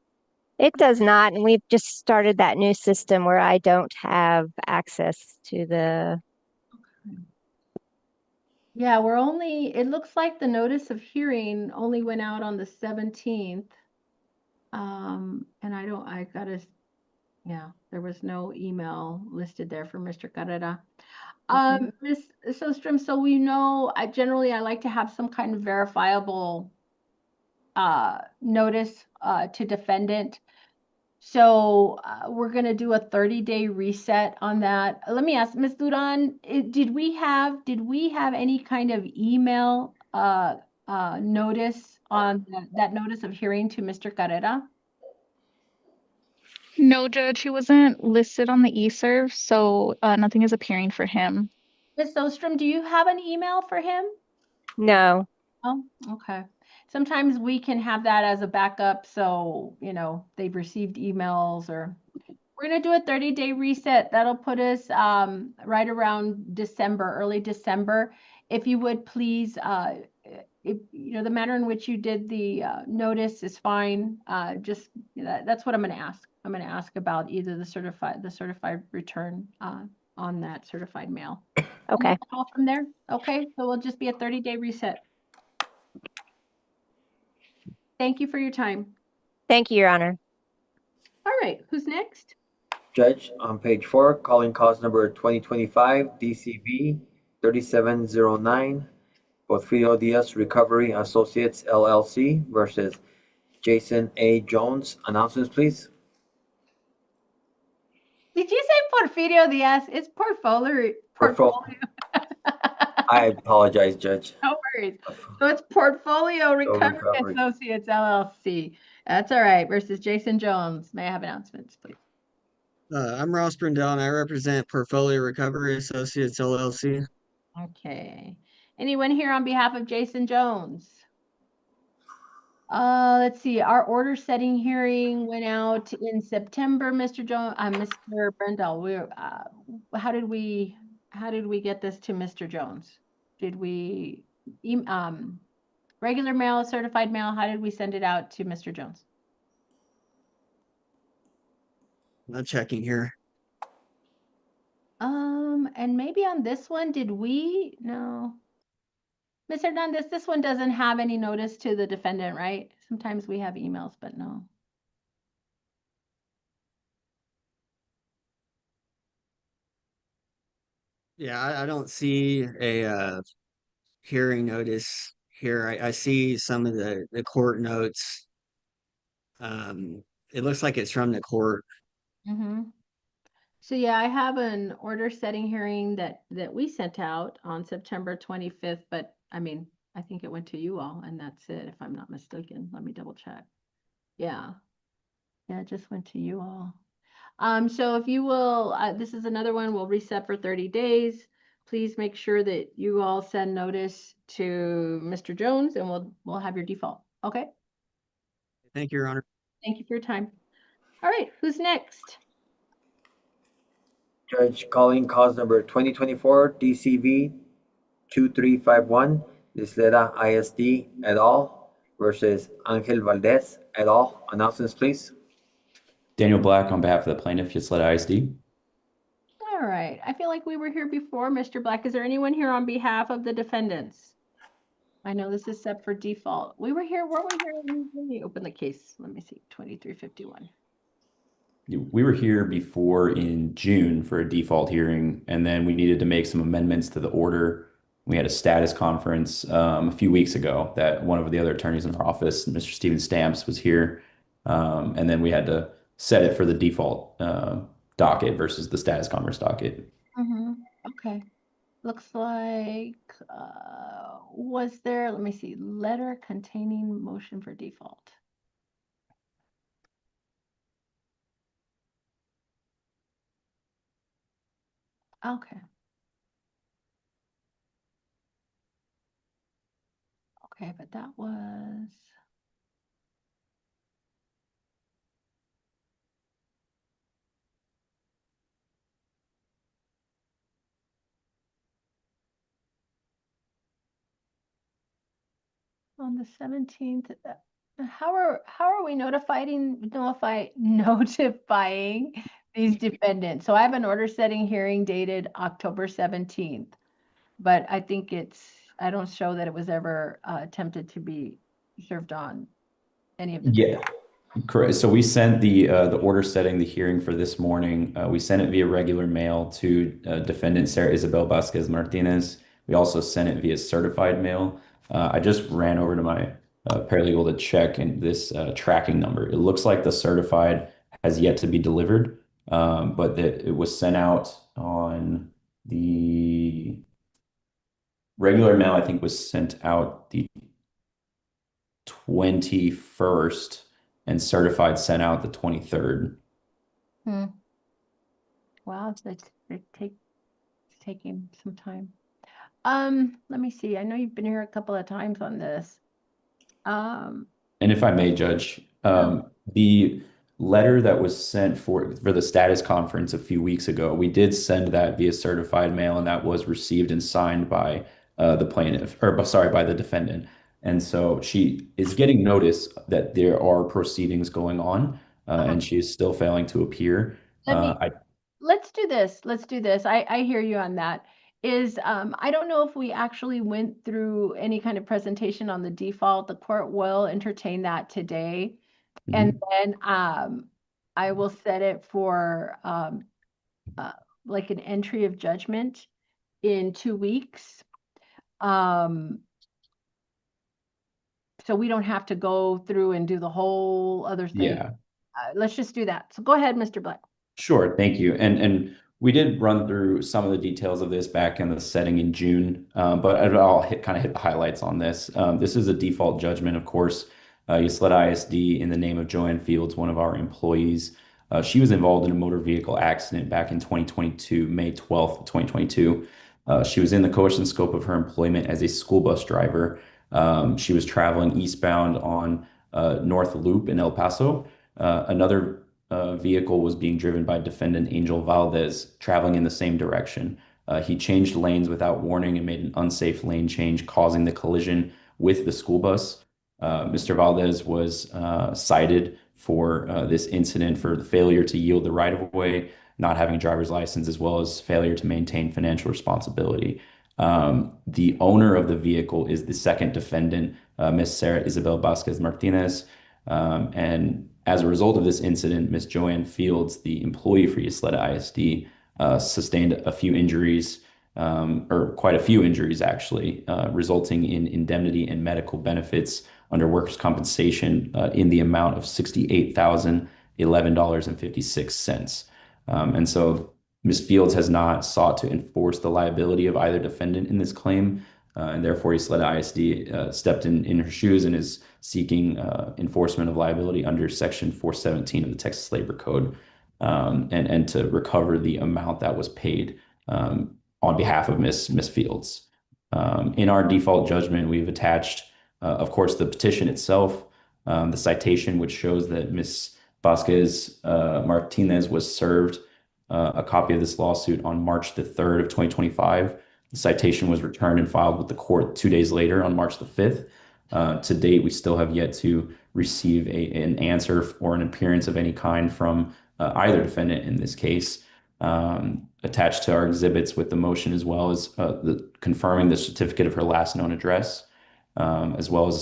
S22: It does not, and we've just started that new system where I don't have access to the.
S1: Yeah, it looks like the notice of hearing only went out on the 17th. And there was no email listed there for Mr. Carrera. Ms. Sostrom, so we know, I like to have some kind of verifiable notice to defendant. So we're going to do a 30-day reset on that. Let me ask, Ms. Duran, did we have any kind of email notice on that notice of hearing to Mr. Carrera?
S7: No, Judge, he wasn't listed on the eServe, so nothing is appearing for him.
S1: Ms. Sostrom, do you have an email for him?
S22: No.
S1: Oh, okay. Sometimes we can have that as a backup, so, they've received emails or... We're going to do a 30-day reset. That'll put us right around December, early December. If you would please, the manner in which you did the notice is fine. That's what I'm going to ask. I'm going to ask about either the certified return on that certified mail.
S22: Okay.
S1: All from there. Okay, so we'll just be a 30-day reset. Thank you for your time.
S22: Thank you, Your Honor.
S1: All right, who's next?
S6: Judge, on page 4, calling cause number 2025 DCV 3709, Porfirio Diaz Recovery Associates LLC versus Jason A. Jones. Announcements, please.
S1: Did you say Porfirio Diaz? It's portfolio.
S6: I apologize, Judge.
S1: No worries. So it's Portfolio Recovery Associates LLC. That's all right. Versus Jason Jones. May I have announcements, please?
S15: I'm Ross Brindell, and I represent Portfolio Recovery Associates LLC.
S1: Okay. Anyone here on behalf of Jason Jones? Let's see. Our order setting hearing went out in September, Mr. Jones, Mr. Brendel. How did we get this to Mr. Jones? Did we regular mail, certified mail? How did we send it out to Mr. Jones?
S15: Not checking here.
S1: And maybe on this one, no. Ms. Hernandez, this one doesn't have any notice to the defendant, right? Sometimes we have emails, but no.
S15: Yeah, I don't see a hearing notice here. I see some of the court notes. It looks like it's from the court.
S1: Mm-hmm. So yeah, I have an order setting hearing that we sent out on September 25th, but I mean, I think it went to you all and that's it, if I'm not mistaken. Let me double check. Yeah. Yeah, it just went to you all. So if you will, this is another one, we'll reset for 30 days. Please make sure that you all send notice to Mr. Jones and we'll have your default. Okay.
S15: Thank you, Your Honor.
S1: Thank you for your time. All right, who's next?
S6: Judge, calling cause number 2024 DCV 2351, Isleta ISD et al. Versus Angel Valdez et al. Announcements, please.
S16: Daniel Black on behalf of the plaintiff, Ysleta ISD.
S1: All right, I feel like we were here before, Mr. Black. Is there anyone here on behalf of the defendants? I know this is set for default. We were here, weren't we here? Let me open the case. Let me see, 2351.
S16: We were here before in June for a default hearing, and then we needed to make some amendments to the order. We had a status conference a few weeks ago that one of the other attorneys in our office, Mr. Steven Stamps, was here. And then we had to set it for the default docket versus the status conference docket.
S1: Mm-hmm. Okay. Looks like, was there, let me see, letter containing motion for default. Okay. Okay, but that was. On the 17th, how are we notifying these defendants? So I have an order setting hearing dated October 17th, but I think I don't show that it was ever attempted to be served on any of the.
S16: Yeah, correct. So we sent the order setting the hearing for this morning. We sent it via regular mail to defendant Sarah Isabel Vasquez Martinez. We also sent it via certified mail. I just ran over to my paralegal to check and this tracking number. It looks like the certified has yet to be delivered, but that it was sent out on the regular mail. I think was sent out the 21st and certified sent out the 23rd.
S1: Wow, it's taking some time. Let me see. I know you've been here a couple of times on this.
S16: And if I may, Judge, the letter that was sent for the status conference a few weeks ago, we did send that via certified mail, and that was received and signed by the plaintiff, or sorry, by the defendant. And so she is getting notice that there are proceedings going on, and she is still failing to appear.
S1: Let's do this. Let's do this. I hear you on that. I don't know if we actually went through any kind of presentation on the default. The court will entertain that today. And then I will set it for like an entry of judgment in 2 weeks. So we don't have to go through and do the whole other thing.
S16: Yeah.
S1: Let's just do that. So go ahead, Mr. Black.
S16: Sure, thank you. And we did run through some of the details of this back in the setting in June, but I'll kind of hit the highlights on this. This is a default judgment, of course. Ysleta ISD, in the name of Joanne Fields, one of our employees. She was involved in a motor vehicle accident back in 2022, May 12th, 2022. She was in the coercion scope of her employment as a school bus driver. She was traveling eastbound on North Loop in El Paso. Another vehicle was being driven by defendant Angel Valdez, traveling in the same direction. He changed lanes without warning and made an unsafe lane change, causing the collision with the school bus. Mr. Valdez was cited for this incident for the failure to yield the right of way, not having a driver's license, as well as failure to maintain financial responsibility. The owner of the vehicle is the second defendant, Ms. Sarah Isabel Vasquez Martinez. And as a result of this incident, Ms. Joanne Fields, the employee for Ysleta ISD, sustained a few injuries, or quite a few injuries actually, resulting in indemnity and medical benefits under workers' compensation in the amount of $68,011.56. And so Ms. Fields has not sought to enforce the liability of either defendant in this claim, and therefore Ysleta ISD stepped in her shoes and is seeking enforcement of liability under Section 417 of the Texas Labor Code, and to recover the amount that was paid on behalf of Ms. Fields. In our default judgment, we've attached, of course, the petition itself, the citation, which shows that Ms. Vasquez Martinez was served a copy of this lawsuit on March the 3rd of 2025. The citation was returned and filed with the court 2 days later on March the 5th. To date, we still have yet to receive an answer or an appearance of any kind from either defendant in this case. Attached to our exhibits with the motion, as well as confirming the certificate of her last known address, as well as a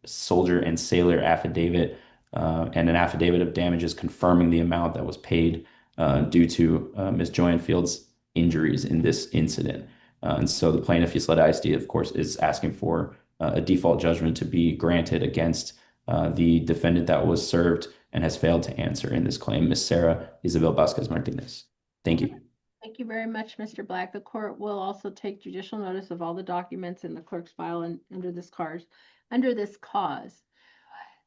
S16: soldier and sailor affidavit, and an affidavit of damages confirming the amount that was paid due to Ms. Joanne Fields' injuries in this incident. And so the plaintiff, Ysleta ISD, of course, is asking for a default judgment to be granted against the defendant that was served and has failed to answer in this claim, Ms. Sarah Isabel Vasquez Martinez. Thank you.
S1: Thank you very much, Mr. Black. The court will also take judicial notice of all the documents in the clerk's file and under this cause.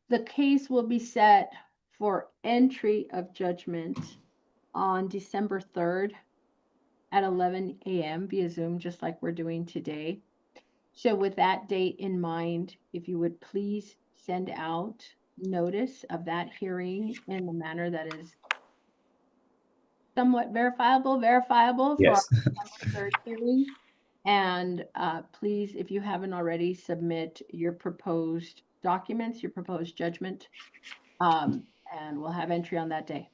S1: The case will be set for entry of judgment on December 3rd at 11 a.m. via Zoom, just like we're doing today. So with that date in mind, if you would please send out notice of that hearing in a manner that is somewhat verifiable
S16: Yes.
S1: for our third hearing. And please, if you haven't already, submit your proposed documents, your proposed judgment, and we'll have entry on that day.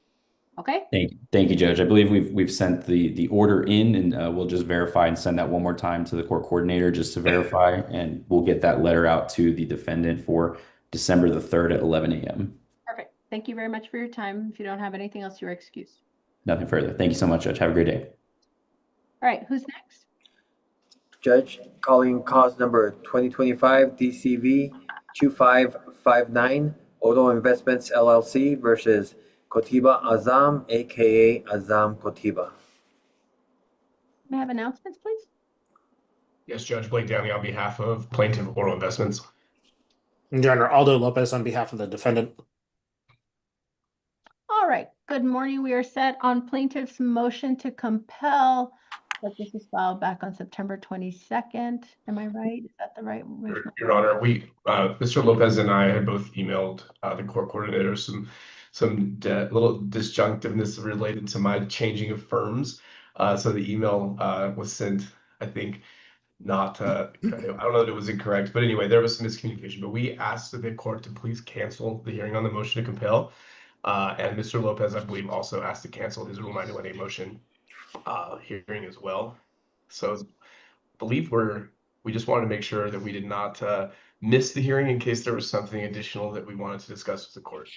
S1: Okay?
S16: Thank you, Judge. I believe we've sent the order in, and we'll just verify and send that one more time to the court coordinator just to verify, and we'll get that letter out to the defendant for December the 3rd at 11 a.m.
S1: Perfect. Thank you very much for your time. If you don't have anything else, you're excused.
S16: Nothing further. Thank you so much, Judge. Have a great day.
S1: All right, who's next?
S6: Judge, calling cause number 2025 DCV 2559, Auto Investments LLC versus Kotiba Azam, aka Azam Kotiba.
S1: May I have announcements, please?
S2: Yes, Judge Blake Downey on behalf of Plaintiff Oral Investments.
S4: Your Honor, Aldo Lopez on behalf of the defendant.
S1: All right, good morning. We are set on plaintiff's motion to compel, but this was filed back on September 22nd. Am I right? Is that the right one?
S2: Your Honor, Mr. Lopez and I had both emailed the court coordinator some little disjunctiveness related to my changing of firms. So the email was sent, I think, not, I don't know that it was incorrect, but anyway, there was some miscommunication. But we asked the court to please cancel the hearing on the motion to compel. And Mr. Lopez, I believe, also asked to cancel his Rule 901A motion hearing as well. So I believe we just wanted to make sure that we did not miss the hearing in case there was something additional that we wanted to discuss with the court.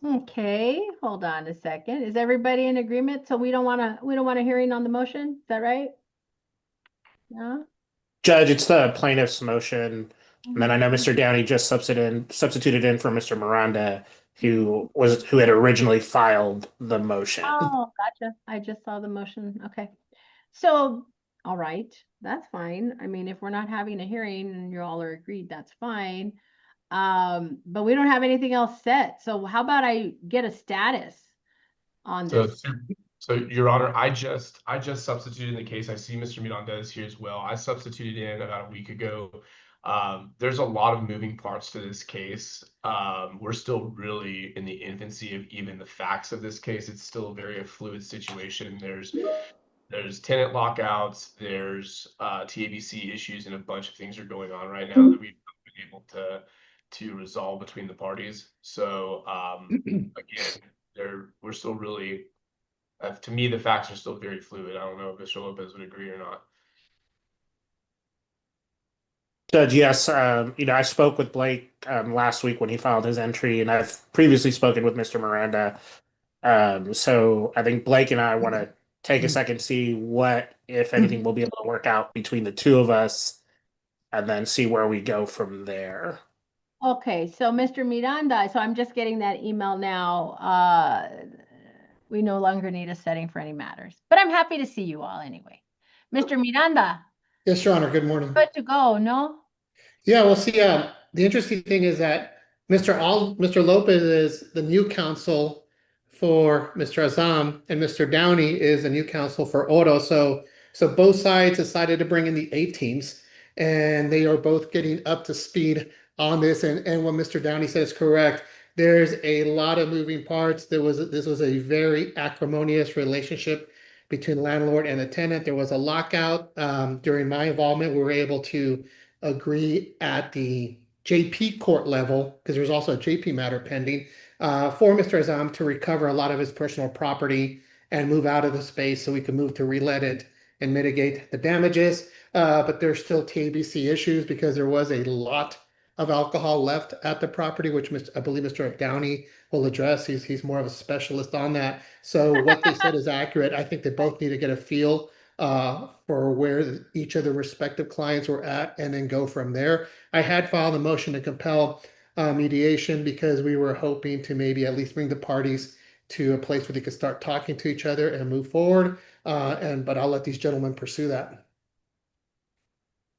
S1: Okay, hold on a second. Is everybody in agreement? So we don't want a hearing on the motion? Is that right? No?
S4: Judge, it's the plaintiff's motion. And then I know Mr. Downey just substituted in for Mr. Miranda, who had originally filed the motion.
S1: Oh, gotcha. I just saw the motion. Okay. So, all right, that's fine. I mean, if we're not having a hearing and you all are agreed, that's fine. But we don't have anything else set. So how about I get a status on
S2: So,
S1: this?
S2: so Your Honor, I just substituted in the case. I see Mr. Miranda is here as well. I substituted in about a week ago. There's a lot of moving parts to this case. We're still really in the infancy of even the facts of this case. It's still a very fluid situation. There's tenant lockouts, there's TABC issues, and a bunch of things are going on right now that we've not been able to resolve between the parties. So again, we're still really to me the facts are still very fluid. I don't know if Mr. Lopez would agree or not.
S4: Judge, yes, I spoke with Blake last week when he filed his entry, and I've previously spoken with Mr. Miranda. So I think Blake and I want to take a second, see what, if anything, we'll be able to work out between the two of us, and then see where we go from there.
S1: Okay, so Mr. Miranda, so I'm just getting that email now. We no longer need a setting for any matters, but I'm happy to see you all anyway. Mr. Miranda,
S3: Yes, Your Honor. Good morning.
S1: good to go, no?
S3: Yeah, well, see, the interesting thing is that Mr. Lopez is the new counsel for Mr. Azam, and Mr. Downey is the new counsel for Oro. So both sides decided to bring in the A teams, and they are both getting up to speed on this. And what Mr. Downey said is correct. There's a lot of moving parts. This was a very acrimonious relationship between landlord and the tenant. There was a lockout. During my involvement, we were able to agree at the JP court level, because there's also a JP matter pending, for Mr. Azam to recover a lot of his personal property and move out of the space so we can move to relet it and mitigate the damages. But there's still TABC issues because there was a lot of alcohol left at the property, which I believe Mr. Downey will address. He's more of a specialist on that. So what they said is accurate. I think they both need to get a feel for where each of the respective clients were at and then go from there. I had filed a motion to compel mediation because we were hoping to maybe at least bring the parties to a place where they could start talking to each other and move forward. But I'll let these gentlemen pursue that.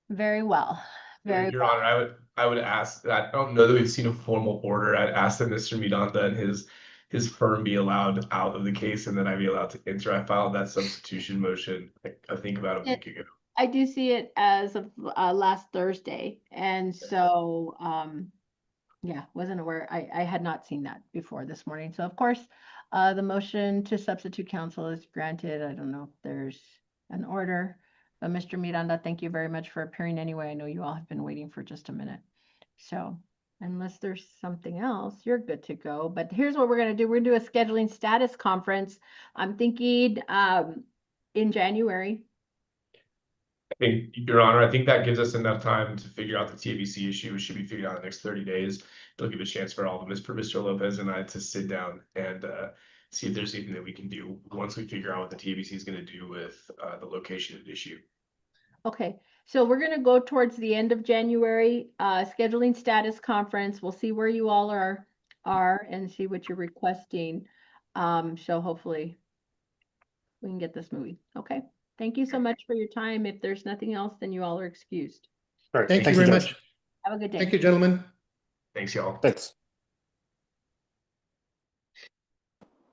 S1: Very well. Very
S2: Your
S1: well.
S2: Honor, I would ask that I don't know that we've seen a formal order. I'd ask that Mr. Miranda and his firm be allowed out of the case and then I'd be allowed to enter. I filed that substitution motion, I think about a week ago.
S1: I do see it as of last Thursday, and so yeah, wasn't aware. I had not seen that before this morning. So of course, the motion to substitute counsel is granted. I don't know if there's an order, but Mr. Miranda, thank you very much for appearing anyway. I know you all have been waiting for just a minute. So unless there's something else, you're good to go. But here's what we're gonna do. We're gonna do a scheduling status conference. I'm thinking in January.
S2: I think, Your Honor, I think that gives us enough time to figure out the TABC issue, which should be figured out in the next 30 days. It'll give a chance for all of us, for Mr. Lopez and I, to sit down and see if there's anything that we can do once we figure out what the TABC is going to do with the location of the issue.
S1: Okay, so we're gonna go towards the end of January, scheduling status conference. We'll see where you all are and see what you're requesting. So hopefully we can get this moving. Okay, thank you so much for your time. If there's nothing else, then you all are excused.
S4: All right,
S3: Thank you very much.
S1: Have a good day.
S3: Thank you, gentlemen.
S2: Thanks, y'all.
S4: Thanks.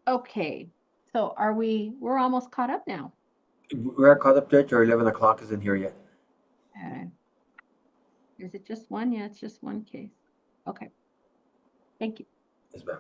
S1: Okay, so we're almost caught up now.
S6: We're caught up, Judge, or 11 o'clock isn't here yet.
S1: Is it just one? Yeah, it's just one case. Okay. Thank you.
S6: Yes, ma'am.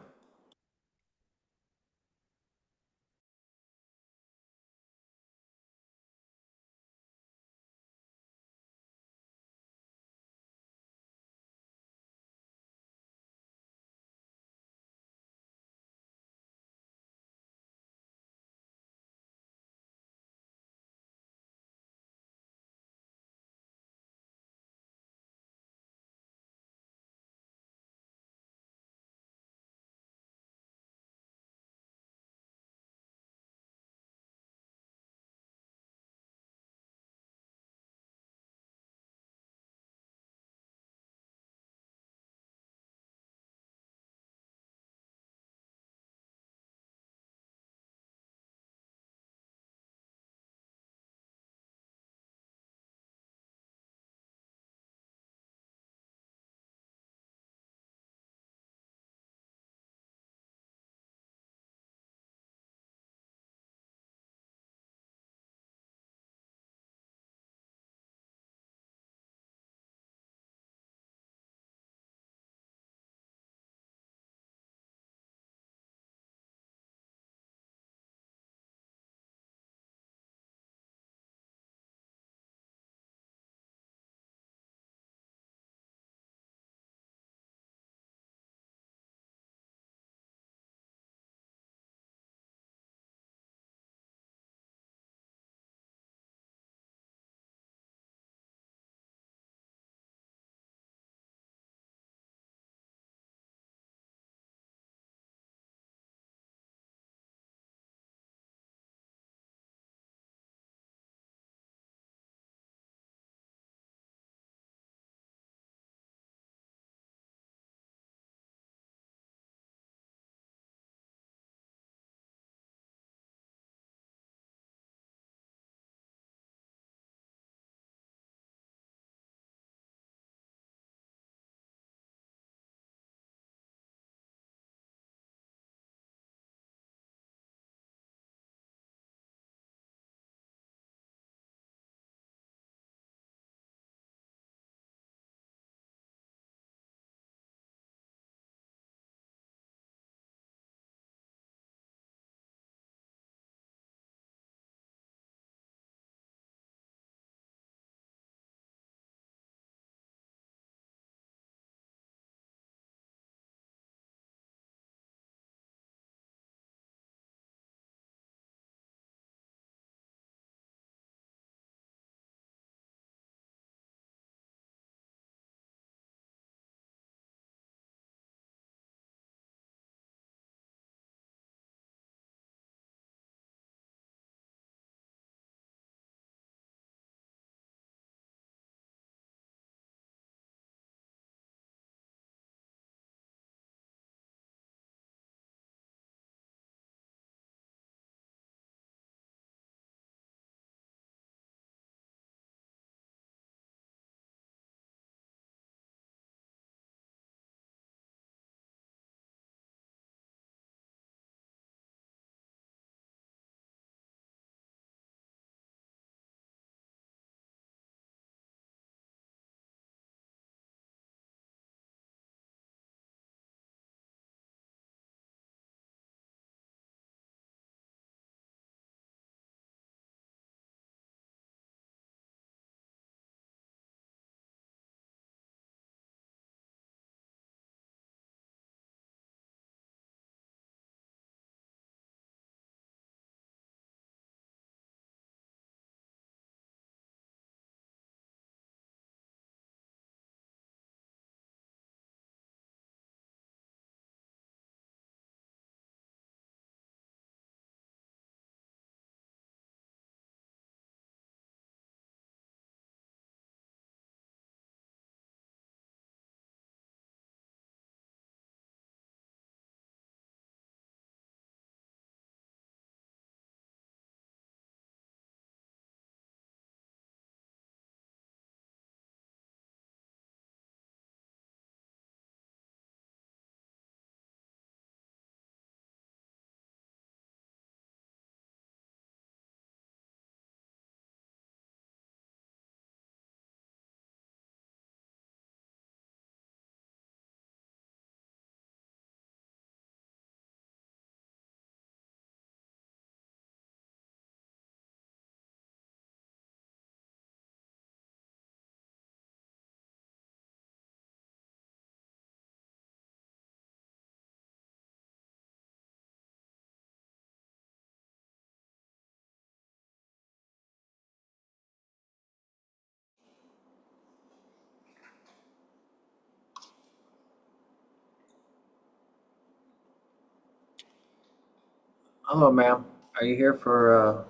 S6: Hello, ma'am. Are you here for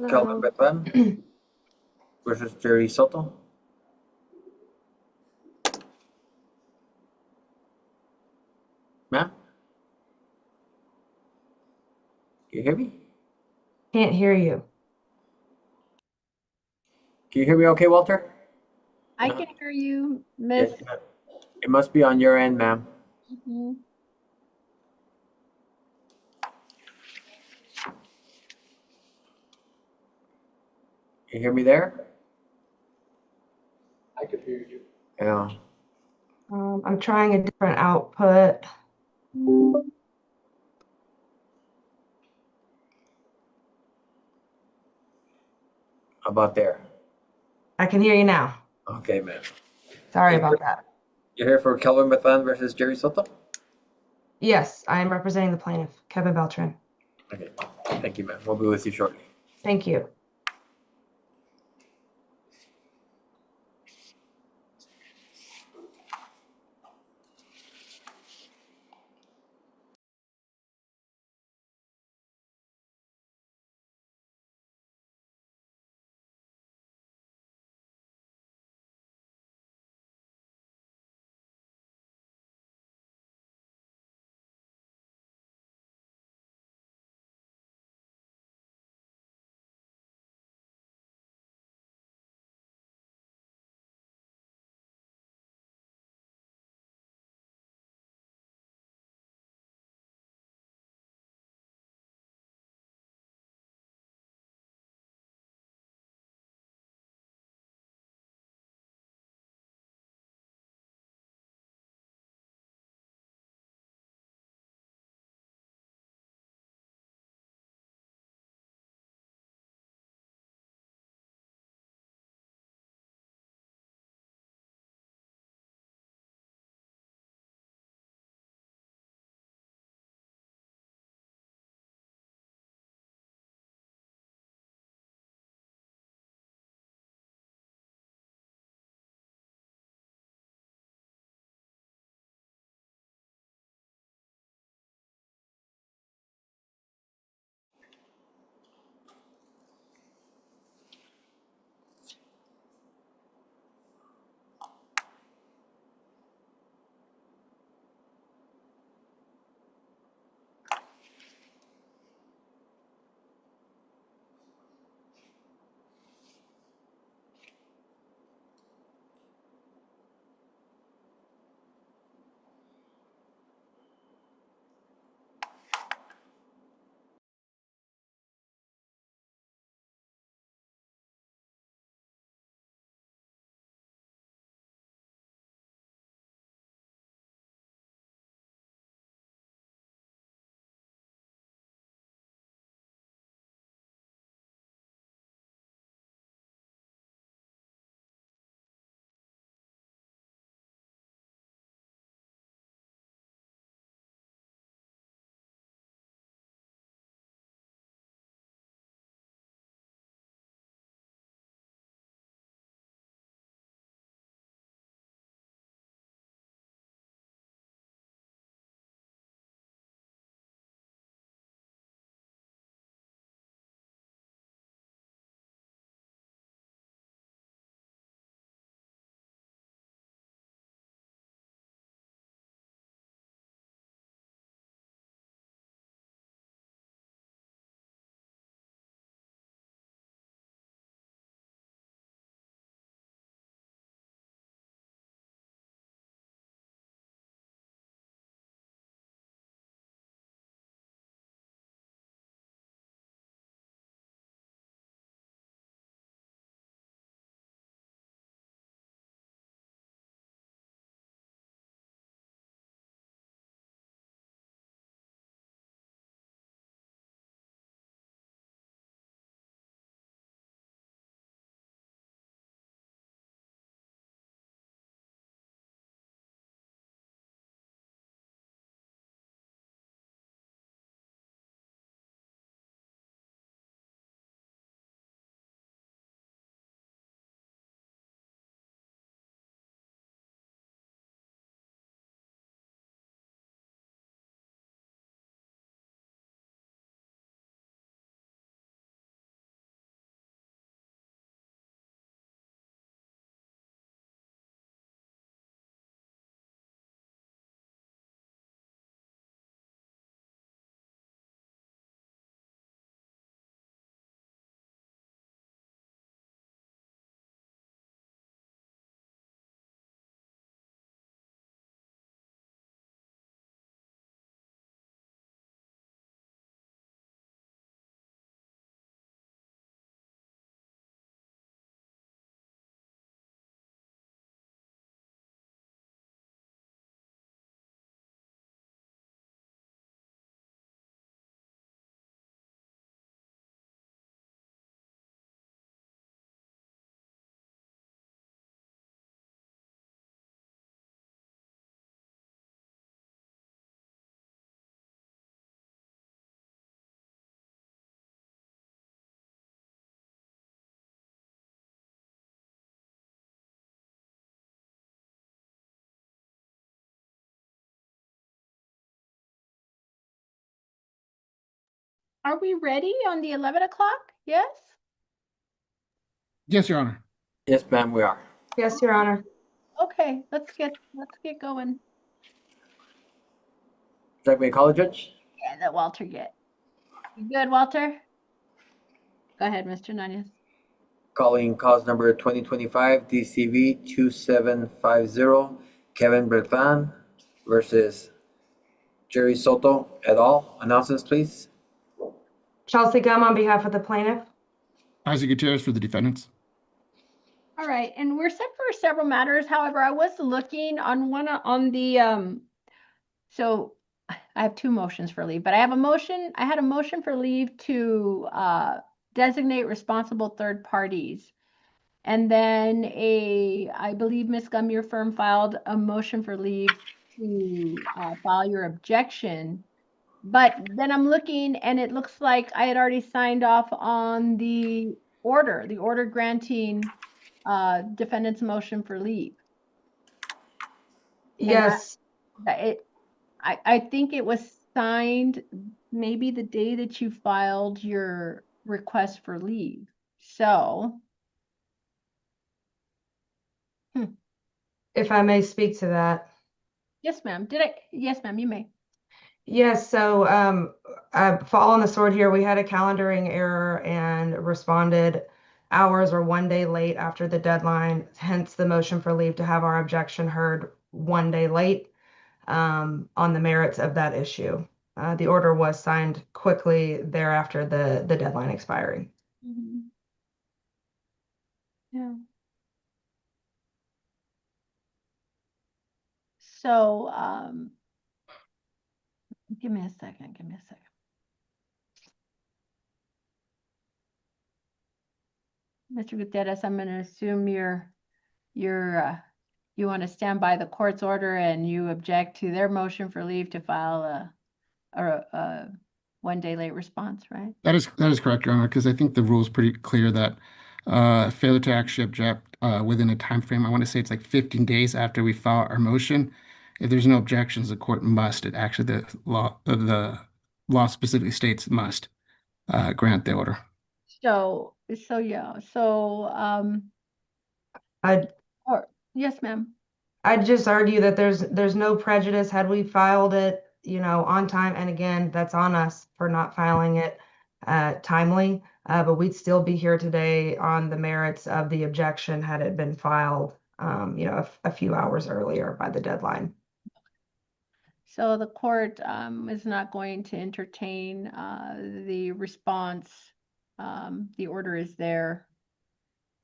S6: Kelvin Bethan versus Jerry Soto? Ma'am? Can you hear me?
S10: Can't hear you.
S6: Can you hear me okay, Walter?
S1: I can hear you, Miss.
S6: Yes, ma'am. It must be on your end, ma'am.
S1: Mhm.
S6: Can you hear me there?
S3: I could hear you.
S6: Yeah.
S10: I'm trying a different output.
S6: How about there?
S10: I can hear you now.
S6: Okay, ma'am.
S10: Sorry about that.
S6: You're here for Kelvin Bethan versus Jerry Soto?
S10: Yes, I am representing the plaintiff, Kevin Beltran.
S6: Okay. Thank you, ma'am. We'll be with you shortly.
S10: Thank you.
S1: Are we ready on the 11 o'clock? Yes?
S3: Yes, Your Honor.
S6: Yes, ma'am, we are.
S10: Yes, Your Honor.
S1: Okay, let's get going.
S6: Would you like me to call the judge?
S1: Yeah, let Walter get. You good, Walter? Go ahead, Mr. Nunez.
S6: Calling cause number 2025 DCV 2750, Kevin Berthan versus Jerry Soto et al. Announcements, please.
S10: Chelsea Gum on behalf of the plaintiff.
S3: Isaac Gutierrez for the defendants.
S1: All right, and we're set for several matters. However, I was looking on the so I have two motions for leave, but I had a motion for leave to designate responsible third parties. And then I believe Ms. Gum, your firm filed a motion for leave to file your objection. But then I'm looking and it looks like I had already signed off on the order granting defendant's motion for leave.
S10: Yes.
S1: I think it was signed maybe the day that you filed your request for leave. So.
S10: If I may speak to that.
S1: Yes, ma'am. Yes, ma'am, you may.
S10: Yes, so I fall on the sword here. We had a calendaring error and responded hours or 1 day late after the deadline, hence the motion for leave to have our objection heard 1 day late on the merits of that issue. The order was signed quickly thereafter the deadline expiring.
S1: Mm-hmm. Yeah. So, give me a second. Mr. Gutierrez, I'm going to assume you want to stand by the court's order and you object to their motion for leave to file a 1 day late response, right?
S3: That is correct, Your Honor, because I think the rule is pretty clear that failure to actually object within a time frame, I want to say it's like 15 days after we file our motion. If there's no objections, the court must, the law specifically states must grant the order. Yes, ma'am.
S10: I'd just argue that there's no prejudice had we filed it, on time. And again, that's on us for not filing it timely. But we'd still be here today on the merits of the objection had it been filed, a few hours earlier by the deadline.
S1: So the court is not going to entertain the response. The order is there.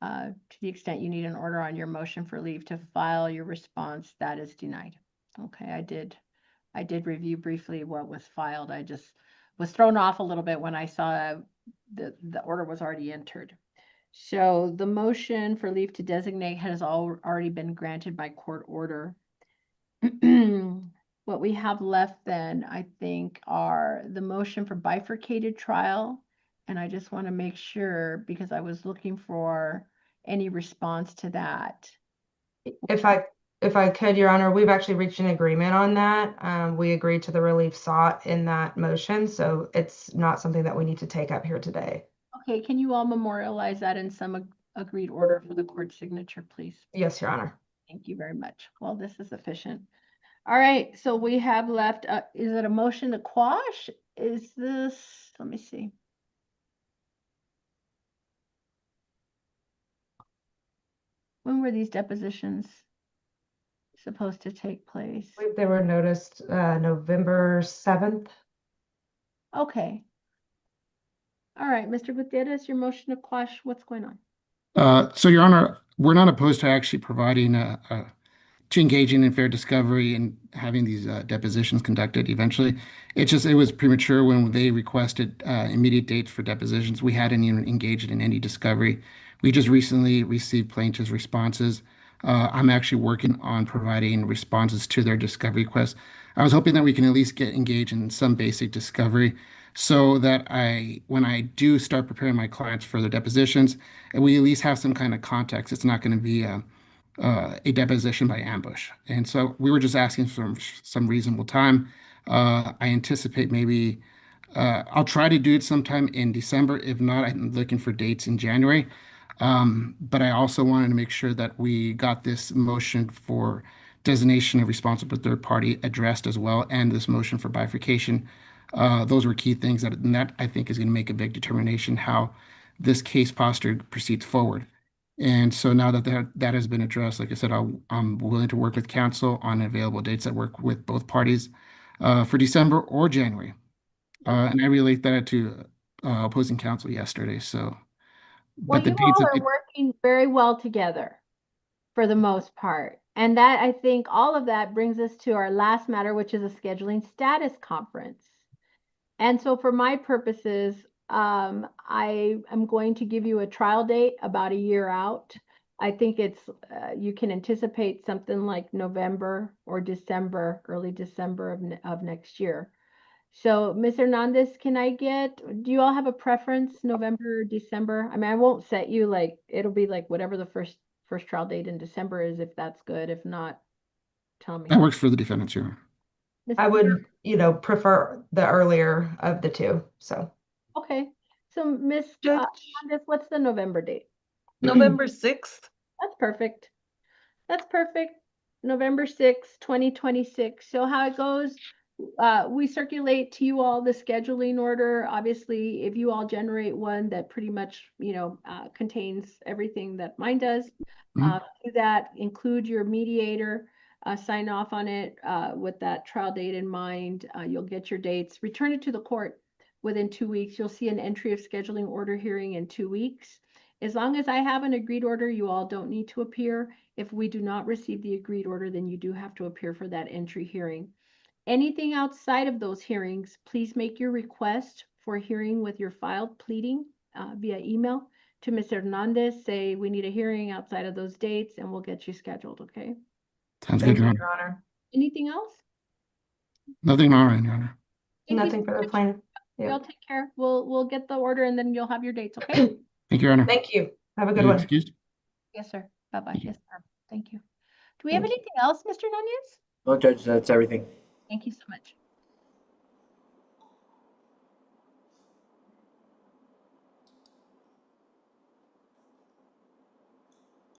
S1: To the extent you need an order on your motion for leave to file your response, that is denied. Okay, I did review briefly what was filed. I just was thrown off a little bit when I saw the order was already entered. So the motion for leave to designate has already been granted by court order. What we have left then, I think, are the motion for bifurcated trial. And I just want to make sure, because I was looking for any response to that.
S10: If I could, Your Honor, we've actually reached an agreement on that. We agreed to the relief sought in that motion, so it's not something that we need to take up here today.
S1: Okay, can you all memorialize that in some agreed order for the court signature, please?
S10: Yes, Your Honor.
S1: Thank you very much. Well, this is efficient. All right, so we have left, is it a motion to quash? Is this, let me see. When were these depositions supposed to take place?
S10: I believe they were noticed November 7th.
S1: Okay. All right, Mr. Gutierrez, your motion to quash, what's going on?
S3: So, Your Honor, we're not opposed to actually providing to engaging in fair discovery and having these depositions conducted eventually. It was premature when they requested immediate dates for depositions. We hadn't even engaged in any discovery. We just recently received plaintiffs' responses. I'm actually working on providing responses to their discovery requests. I was hoping that we can at least get engaged in some basic discovery so that when I do start preparing my clients for their depositions, we at least have some kind of context. It's not going to be a deposition by ambush. And so we were just asking for some reasonable time. I anticipate maybe
S12: I'll try to do it sometime in December. If not, I'm looking for dates in January. But I also wanted to make sure that we got this motion for designation of responsible third party addressed as well, and this motion for bifurcation. Those were key things and that I think is going to make a big determination how this case posture proceeds forward. And so now that has been addressed, like I said, I'm willing to work with council on available dates that work with both parties for December or January. And I relayed that to opposing counsel yesterday. So,
S1: Well,
S12: but the
S1: you
S12: dates
S1: all
S12: that
S1: are working very well together for the most part. And that, I think, all of that brings us to our last matter, which is a scheduling status conference. And so for my purposes, I am going to give you a trial date about a year out. I think it's, you can anticipate something like November or December, early December of next year. So, Ms. Hernandez, do you all have a preference, November or December? I mean, I won't set you like, it'll be like whatever the first trial date in December is, if that's good. If not, tell me.
S12: that works for the defendants here.
S10: I would, prefer the earlier of the two. So
S1: Okay. So, Ms. Hernandez, what's the November date?
S5: November 6th.
S1: That's perfect. That's perfect. November 6th, 2026. So how it goes, we circulate to you all the scheduling order. Obviously, if you all generate one that pretty much, contains everything that mine does, do that, include your mediator, sign off on it with that trial date in mind. You'll get your dates. Return it to the court within 2 weeks. You'll see an entry of scheduling order hearing in 2 weeks. As long as I have an agreed order, you all don't need to appear. If we do not receive the agreed order, then you do have to appear for that entry hearing. Anything outside of those hearings, please make your request for hearing with your filed pleading via email to Ms. Hernandez. Say we need a hearing outside of those dates and we'll get you scheduled, okay?
S12: Sounds good, Your
S10: Your
S12: Honor.
S10: Honor.
S1: Anything else?
S12: Nothing on our end, Your Honor.
S10: Nothing for the plaintiff.
S1: Y'all take care. We'll get the order and then you'll have your dates, okay?
S12: Thank you, Your Honor.
S10: Thank you. Have a good
S12: You
S10: one.
S12: excused?
S1: Yes, sir. Bye-bye. Yes, sir. Thank you. Do we have anything else, Mr. Nunez?
S6: No, Judge, that's everything.
S1: Thank you so much.